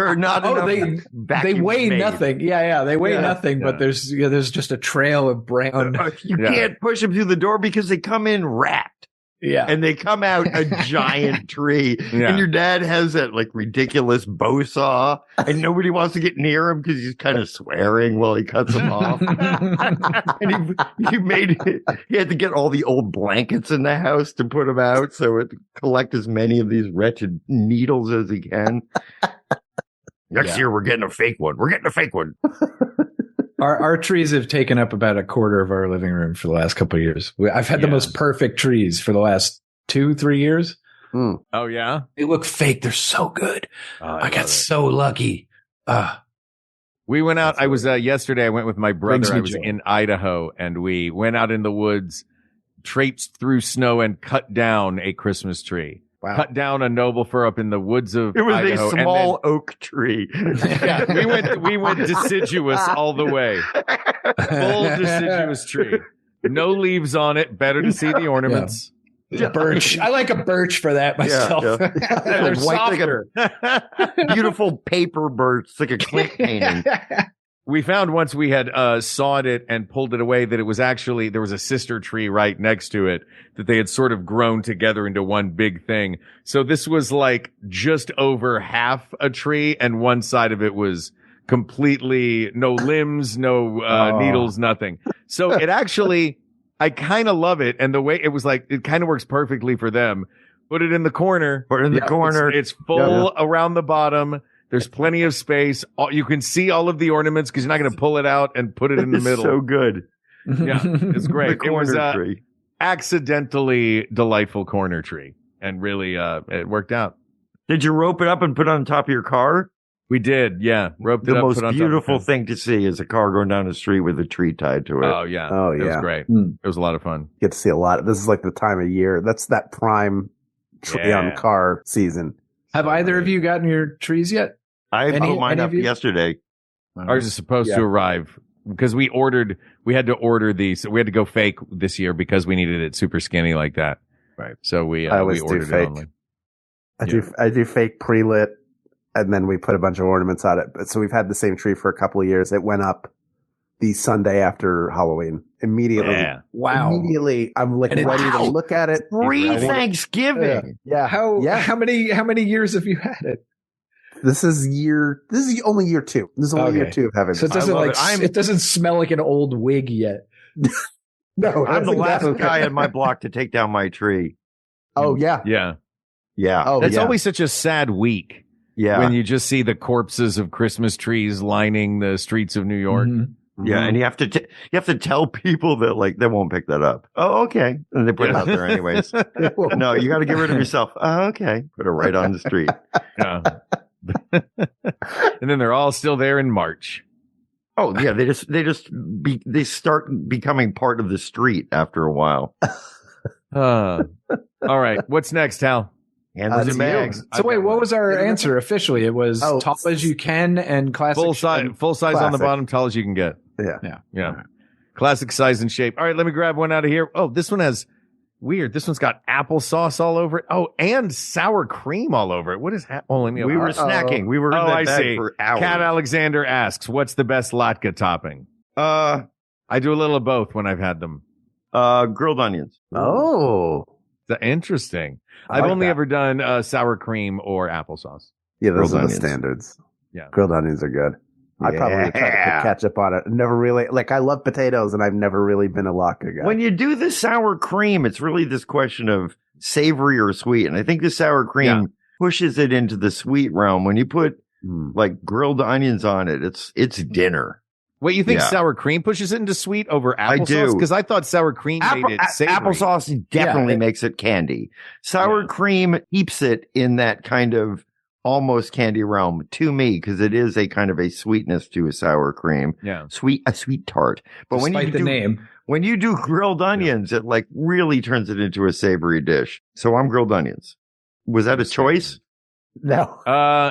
are not enough they weigh made. nothing. Yeah. They weigh nothing, Yeah. but there's just a trail of brown. You can't push them through the door because they come in wrapped. Yeah. And they come out a giant tree. And your dad has that like ridiculous bow saw and nobody wants to get near him because he's kind of swearing while he cuts them off. And he had to get all the old blankets in the house to put them out. So it collect as many of these wretched needles as he can. Next year, we're getting a fake one. Our trees have taken up about a quarter of our living room for the last couple of years. I've had the most perfect trees for the last 2-3 years. Oh, yeah? They look fake. They're so good. I got so lucky. We went out. I was yesterday. I went with my brother. I was joy. in Idaho, and we went out in the woods, traipsed through snow, and cut down a Christmas tree. Wow. Cut down a noble fir up in the woods of It was Idaho, a small oak tree. Yeah, we went deciduous all the way. Full deciduous tree. No leaves on it. Better to see the ornaments. Birch. I like a birch for that myself. They're softer. Beautiful paper birch. It's like a Klimt painting. We found once we had sawed it and pulled it away that it was actually, there was a sister tree right next to it that they had sort of grown together into one big thing. So this was like just over half a tree and one side of it was completely no limbs, no needles, nothing. So it actually, I kind of love it. And the way it was like, it kind of works perfectly for them. Put it in the corner. It's full around the bottom. There's plenty of space. You can see all of the ornaments because you're not going to pull it out and put it in the middle. So good. Yeah, it's great. The corner it was tree. Accidentally delightful corner tree, and really, it worked out. Did you rope it up and put it on top of your car? We did, yeah. Roped it The up. most put on top beautiful of thing to see is a car going down the street with a tree tied to it. Oh yeah, Oh, it was yeah. great. It was a lot of fun. Get to see a lot. This is like the time of year. That's that prime tree on car season. Have either of you gotten your trees yet? I put mine up yesterday. Ours is supposed to arrive because we had to order these. We had to go fake this year because we needed it super skinny like that. Right. So we always ordered do fake. it online. I do fake pre-lit, and then we put a bunch of ornaments on it. So we've had the same tree for a couple of years. It went up the Sunday after Halloween. Immediately. Yeah. Wow. Immediately, I'm like ready to look at it. Thanksgiving. Yeah. How many years have you had it? This is only year 2. This is only year 2 of having So it doesn't it doesn't smell like an old wig yet. No, I'm the last guy on my block to take down my tree. Oh yeah. Yeah. Yeah. Oh, That's yeah. always such a sad week. Yeah. When you just see the corpses of Christmas trees lining the streets of New York. Mm-hmm. Yeah, and you have to tell people that like they won't pick that up. Oh, okay, and they put it out there anyways. No, you got to get rid of yourself. Oh, okay, put it right on the street. Yeah. And then they're all still there in March. Oh yeah, they start becoming part of the street after a while. All right, what's next, Hal? Handles and bags. So wait, what was our answer officially? It was tall as you can and classic. Full size on the bottom, tall as you can get. Yeah. Classic size and shape. All right, let me grab one out of here. Oh, this one has weird. This one's got applesauce all over it. Oh, and sour cream all over it. What is happening? We were snacking. We were in that bag for hours. Cat Alexander asks, "What's the best latke topping?" I do a little of both when I've had them. Grilled onions. Oh, interesting. I've only ever done sour cream or applesauce. Yeah, those Grilled are the onions. standards. Yeah, grilled onions are good. I probably try to put ketchup on it. Never really I love potatoes, and I've never really been a latke guy. When you do the sour cream, it's really this question of savory or sweet, and I think the sour cream pushes it into the sweet realm. When you put like grilled onions on it, it's dinner. Wait, you think sour cream pushes it into sweet over applesauce? I do. Because I thought sour cream made it savory. Applesauce definitely makes it candy. Sour cream keeps it in that kind of almost candy realm to me, because it is a kind of a sweetness to a sour cream. Yeah. A sweet tart. But Despite when you do grilled onions, it like really turns it into a savory dish. So I'm grilled onions. Was that a choice? No.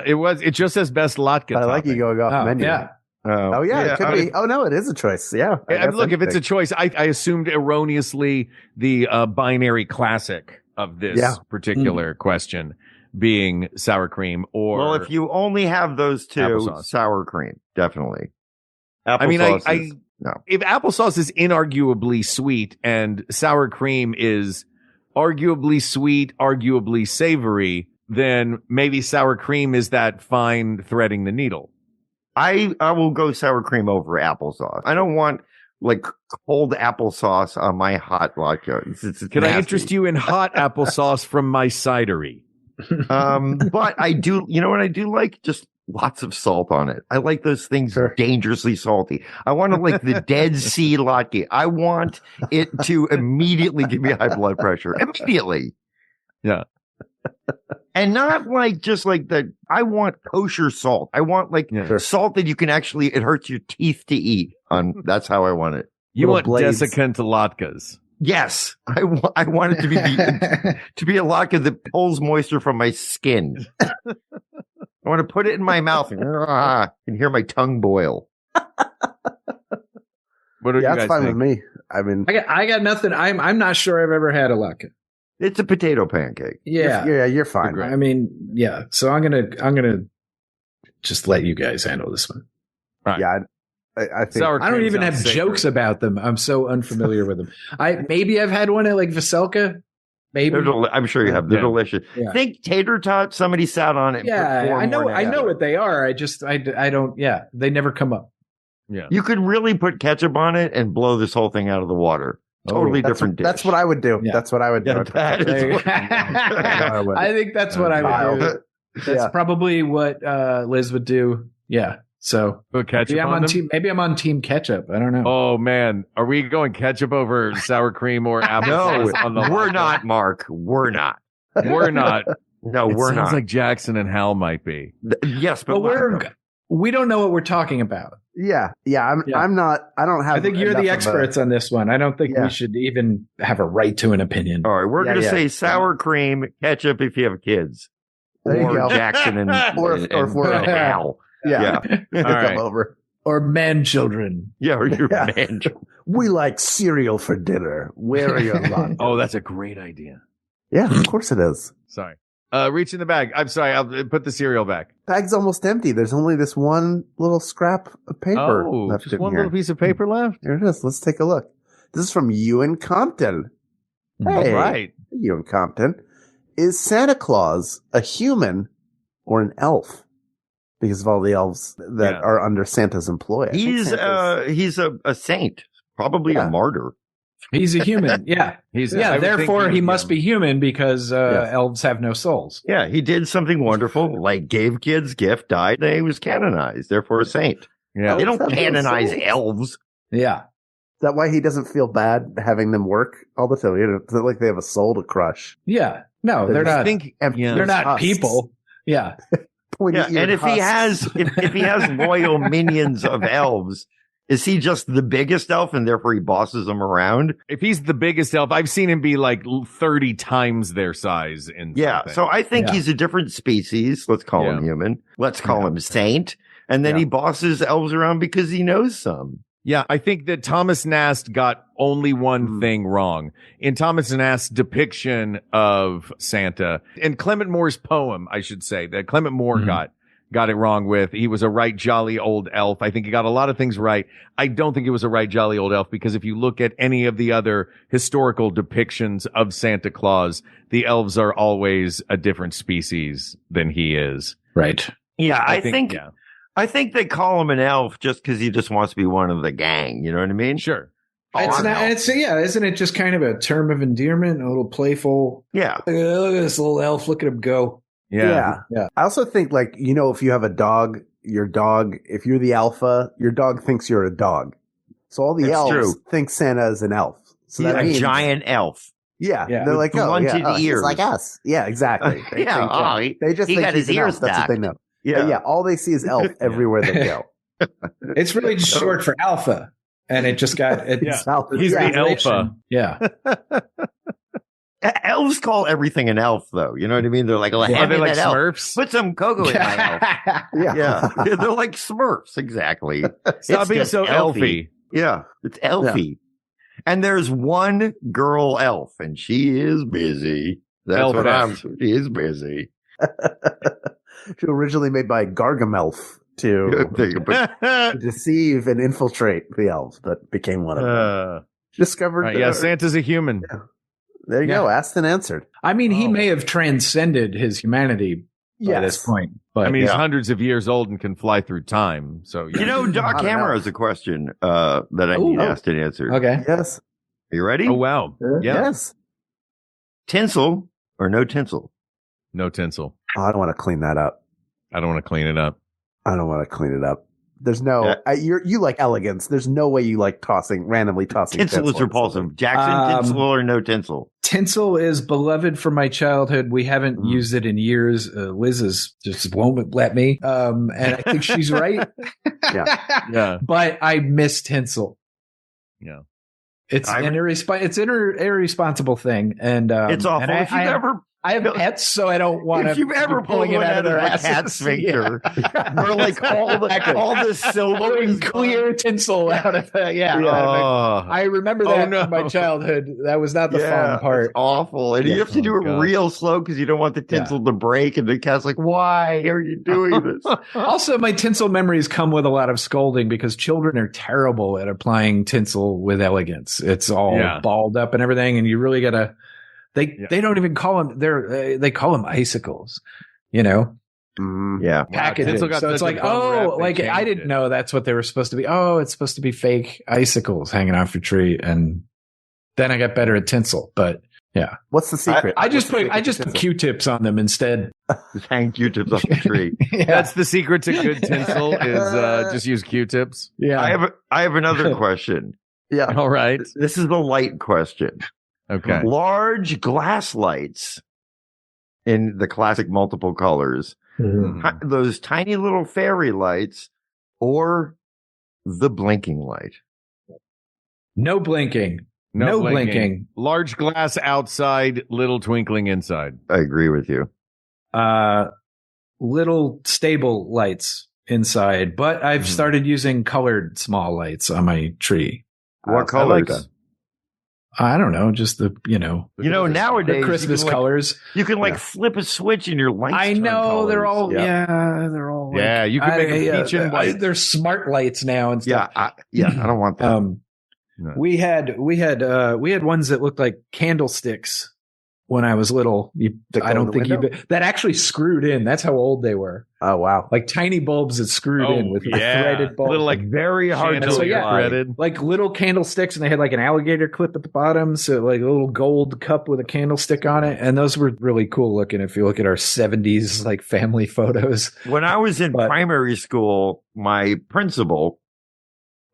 It just says best latke. I like you going off menu. Yeah. It could be. Oh no, it is a choice. Yeah. Look, if it's a choice, I assumed erroneously the binary classic of this particular question being sour cream or. Well, if you only have those two, applesauce. Sour cream, definitely. No. If applesauce is inarguably sweet and sour cream is arguably sweet, arguably savory, then maybe sour cream is that fine threading the needle. I will go sour cream over applesauce. I don't want like cold applesauce on my hot latke. It's Can nasty. I interest you in hot applesauce from my cidery? But I do, you know what I do like? Just lots of salt on it. I like those things dangerously salty. I want to like the Dead Sea latke. I want it to immediately give me high blood pressure. Immediately. Yeah. And not like just like I want kosher salt. I want like salt that you can actually, it hurts your teeth to eat. That's how I want it. You want desiccant latkes. Yes. I want it to be to be a latke that pulls moisture from my skin. I want to put it in my mouth and hear my tongue boil. What are you guys that's fine think? with me. I mean, I got nothing. I'm not sure I've ever had a latke. It's a potato pancake. Yeah. You're fine. I mean, yeah. So I'm gonna just let you guys handle this one. Right. Yeah. I think I don't even have jokes about them. I'm so unfamiliar with them. Maybe I've had one at like Veselka. Maybe I'm sure you have. They're delicious. Yeah. Think tater tot. Somebody sat on it. Yeah, I know what they are. I don't. Yeah, they never come up. Yeah, you could really put ketchup on it and blow this whole thing out of the water. Totally different dish. That's what I would do. Yeah. That's what I would do. That is what I think that's what I would do. That's probably what Liz would do. Yeah. So maybe I'm on team ketchup. I don't know. Oh man, are we going ketchup over sour cream or applesauce? No, we're not, Mark. We're not. We're not. No, we're not. Sounds like Jackson and Hal might be. Yes, but we don't know what we're talking about. Yeah. I'm not. I don't have. I think you're the experts on this one. I don't think we should even have a right to an opinion. All right, we're going to say sour cream, ketchup if you have kids, or Jackson and Hal. Yeah. All right. Over. Or man children. Yeah, or your man children. We like cereal for dinner. Where are your lunch? Oh, that's a great idea. Yeah, of course it is. Sorry. Reach in the bag. I'm sorry. I'll put the cereal back. Bag's almost empty. There's only this one little scrap of paper left. Just one little piece of paper left? Here it is. Let's take a look. This is from Ewan Compton. Hey, all right. Ewan Compton. Is Santa Claus a human or an elf? Because of all the elves that are under Santa's employ. He's a saint, probably a martyr. He's a human. Yeah. Therefore, he must be human because elves have no souls. Yeah, he did something wonderful, like gave kids gift, died, and he was canonized, therefore a saint. Yeah. They don't canonize elves. Yeah. Is that why he doesn't feel bad having them work all the time? It's not like they have a soul to crush. Yeah. No, they're not. They're not husks. people. Yeah. Yeah, and if he has loyal minions of elves, is he just the biggest elf and therefore he bosses them around? If he's the biggest elf, I've seen him be like 30 times their size. In something. So I think he's a different species. Let's call him human. Let's call him saint. And then he bosses elves around because he knows some. Yeah, I think that Thomas Nast got only one thing wrong. In Thomas Nast's depiction of Santa, and Clement Moore's poem, I should say, that Clement Moore got it wrong with. He was a right jolly old elf. I think he got a lot of things right. I don't think it was a right jolly old elf because if you look at any of the other historical depictions of Santa Claus, the elves are always a different species than he is. Right. Yeah, I think they call him an elf just because he just wants to be one of the gang. You know what I mean? Sure. Isn't it just kind of a term of endearment, a little playful? Yeah. Look at this little elf. Look at him go. Yeah. I also think, like, if you have a dog, if you're the alpha, your dog thinks you're a dog. So all the elves think Santa is an elf. So he's that means, a giant elf. Yeah. They're like, blunted ears. He's like us. Yeah, exactly. They just he think got he's his an ears elf. That's what they know. Yeah. All they see is elf everywhere they go. It's really just short for alpha. And it just got he's the alpha. Yeah. Elves call everything an elf, though. You know what I mean? They're like, are they like Smurfs? Put some cocoa in my elf. Yeah. They're like Smurfs, exactly. Stop being so elfy. Yeah, it's elfy. Yeah. And there's one girl elf, and she is busy. She is busy. She was originally made by Gargamelf to deceive and infiltrate the elves, but became one of them. Discovered. Santa's a human. Yeah. There you go. Asked and answered. I mean, he may have transcended his humanity by this point. But I mean, he's hundreds of years old and can fly through time. So Doc Hammer has a question that I need asked and answered. Okay. Yes. Are you ready? Oh, wow. Yes. Tinsel or no tinsel? No tinsel. Oh, I don't want to clean that up. I don't want to clean it up. I don't want to clean it up. There's no, you like elegance. There's no way you like randomly tossing tinsel is repulsive. Jackson, tinsel or no tinsel? Tinsel is beloved from my childhood. We haven't used it in years. Liz just won't let me. And I think she's right. Yeah. But I miss tinsel. Yeah. It's an irresponsible thing. And it's awful. I have pets, so I don't want to. If you've ever pulled one out of their cat sphincter, or like all the silver and clear tinsel out of it. I remember that from my childhood. That was not the fun part. It's awful, and you have to do it real slow because you don't want the tinsel to break. And the cat's like, "Why are you doing this?" Also, my tinsel memories come with a lot of scolding because children are terrible at applying tinsel with elegance. It's all balled up and everything, and you really gotta. They don't even call them. They call them icicles, packaging. So it's like, I didn't know that's what they were supposed to be. Oh, it's supposed to be fake icicles hanging off your tree. And then I got better at tinsel, but yeah. What's the secret? I just put Q-tips on them instead. Just hang Q-tips off the tree. That's the secret to good tinsel is just use Q-tips. Yeah. I have another question. Yeah. All right. This is the light question. Okay. Large glass lights in the classic multiple colors, those tiny little fairy lights, or the blinking light? No blinking. No blinking. Large glass outside, little twinkling inside. I agree with you. Little stable lights inside, but I've started using colored small lights on my tree. What colors? I don't know, just the nowadays the Christmas colors. You can flip a switch and your lights. I know they're all they're all you can make a peach and white. They're smart lights now and stuff. I don't want that. We had ones that looked like candlesticks when I was little. I don't think that actually screwed in. That's how old they were. Oh, wow. Like tiny bulbs that screwed in with threaded bulbs. Little, like, very hard to threaded. Like little candlesticks, and they had like an alligator clip at the bottom. So like a little gold cup with a candlestick on it. And those were really cool looking if you look at our 70s like family photos. When I was in primary school, my principal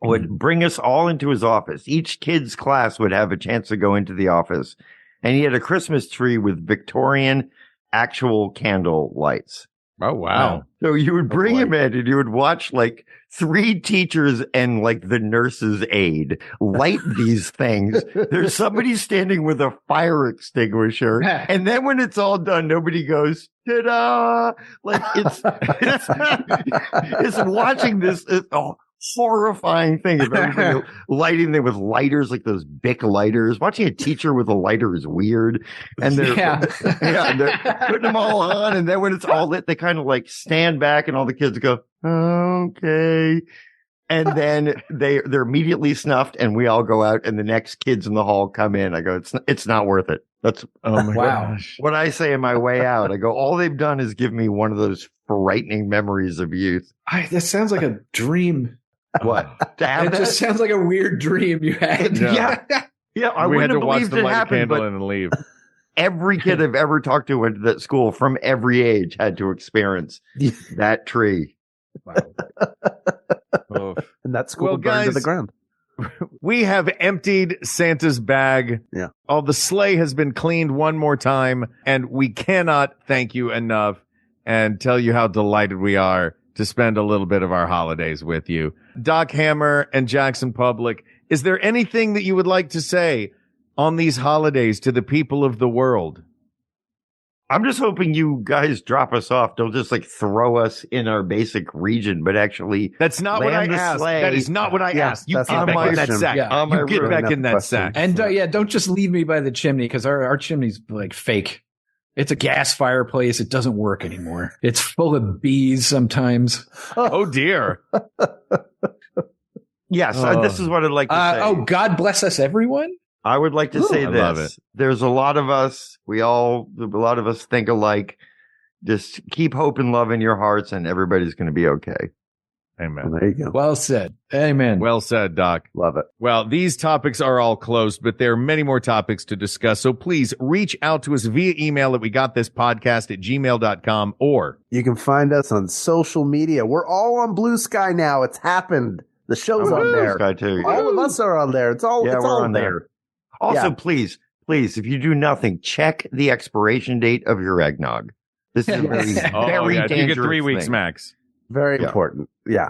would bring us all into his office. Each kid's class would have a chance to go into the office. And he had a Christmas tree with Victorian actual candle lights. Oh, wow. So you would bring him in and you would watch like 3 teachers and like the nurse's aide light these things. There's somebody standing with a fire extinguisher. And then when it's all done, nobody goes, ta-da! Like it's watching this. Horrifying thing of everybody lighting them with lighters, like those Bic lighters. Watching a teacher with a lighter is weird. And they're putting them all on. And then when it's all lit, they kind of like stand back and all the kids go, okay. And then they're immediately snuffed and we all go out and the next kids in the hall come in. I go, it's not worth it. That's gosh. What I say on my way out. I go, all they've done is give me one of those frightening memories of youth. That sounds like a dream. What? It just sounds like a weird dream you had. Yeah. I we had wouldn't to watch have them believed it light a happened, candle but and leave. every kid I've ever talked to went to that school from every age had to experience that tree. Wow. And that school burned to the ground. We have emptied Santa's bag. Yeah. All the sleigh has been cleaned one more time, and we cannot thank you enough and tell you how delighted we are to spend a little bit of our holidays with you. Doc Hammer and Jackson Publick, is there anything that you would like to say on these holidays to the people of the world? I'm just hoping you guys drop us off. Don't just like throw us in our basic region, but actually That's not what I asked. That is not what I asked. You that's get not back my in that question. sack. Yeah. You get back in that question. sack. And don't just leave me by the chimney because our chimney's like fake. It's a gas fireplace. It doesn't work anymore. It's full of bees sometimes. Oh dear. Yes, this is what I'd like to say. God bless us, everyone. I would like to say I love this. it. There's a lot of us. A lot of us think alike. Just keep hope and love in your hearts and everybody's going to be okay. Amen. Well, there you go. Well said. Amen. Well said, Doc. Love it. Well, these topics are all closed, but there are many more topics to discuss. So please reach out to us via email at wegotThisPodcast@gmail.com, or you can find us on social media. We're all on Blue Sky now. It's happened. The show's on there. Sky too. All of us are on there. It's all on there. Also, Yeah. please, if you do nothing, check the expiration date of your eggnog. This is a very, very dangerous you get 3 weeks thing. max. Very important. Yeah.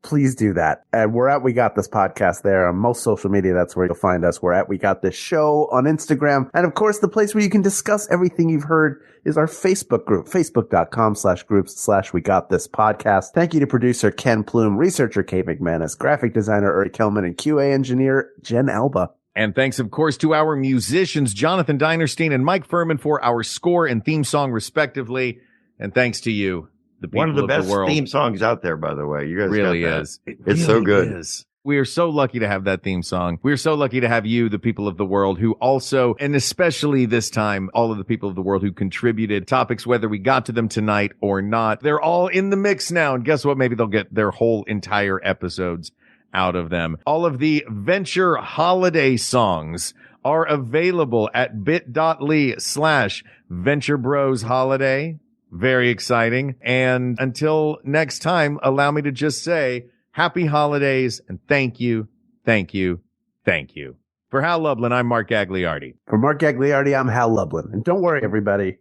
Please do that. And we're at We Got This Podcast there on most social media. That's where you'll find us. We're at We Got This Show on Instagram. And of course, the place where you can discuss everything you've heard is our Facebook group, facebook.com/groups/We Got This Podcast. Thank you to producer Ken Plume, researcher Kate McManus, graphic designer Uri Kelman, and QA engineer Jen Alba. And thanks, of course, to our musicians, Jonathan Dinerstein and Mike Furman, for our score and theme song, respectively. And thanks to you, the people One of the best world. theme songs out there, by the way. You guys Really got that. is. It's so good. We are so lucky to have that theme song. We're so lucky to have you, the people of the world, who also, and especially this time, all of the people of the world who contributed topics, whether we got to them tonight or not. They're all in the mix now. And guess what? Maybe they'll get their whole entire episodes out of them. All of the Venture holiday songs are available at bit.ly/Venture Bros Holiday. Very exciting. And until next time, allow me to just say happy holidays and thank you, thank you, thank you. For Hal Lublin, I'm Mark Gagliardi. For Mark Gagliardi, I'm Hal Lublin. And don't worry, everybody.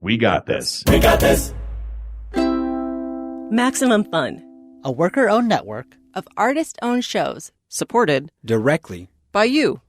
We got this. We got this. Maximum Fun, a worker-owned network of artist-owned shows supported directly by you.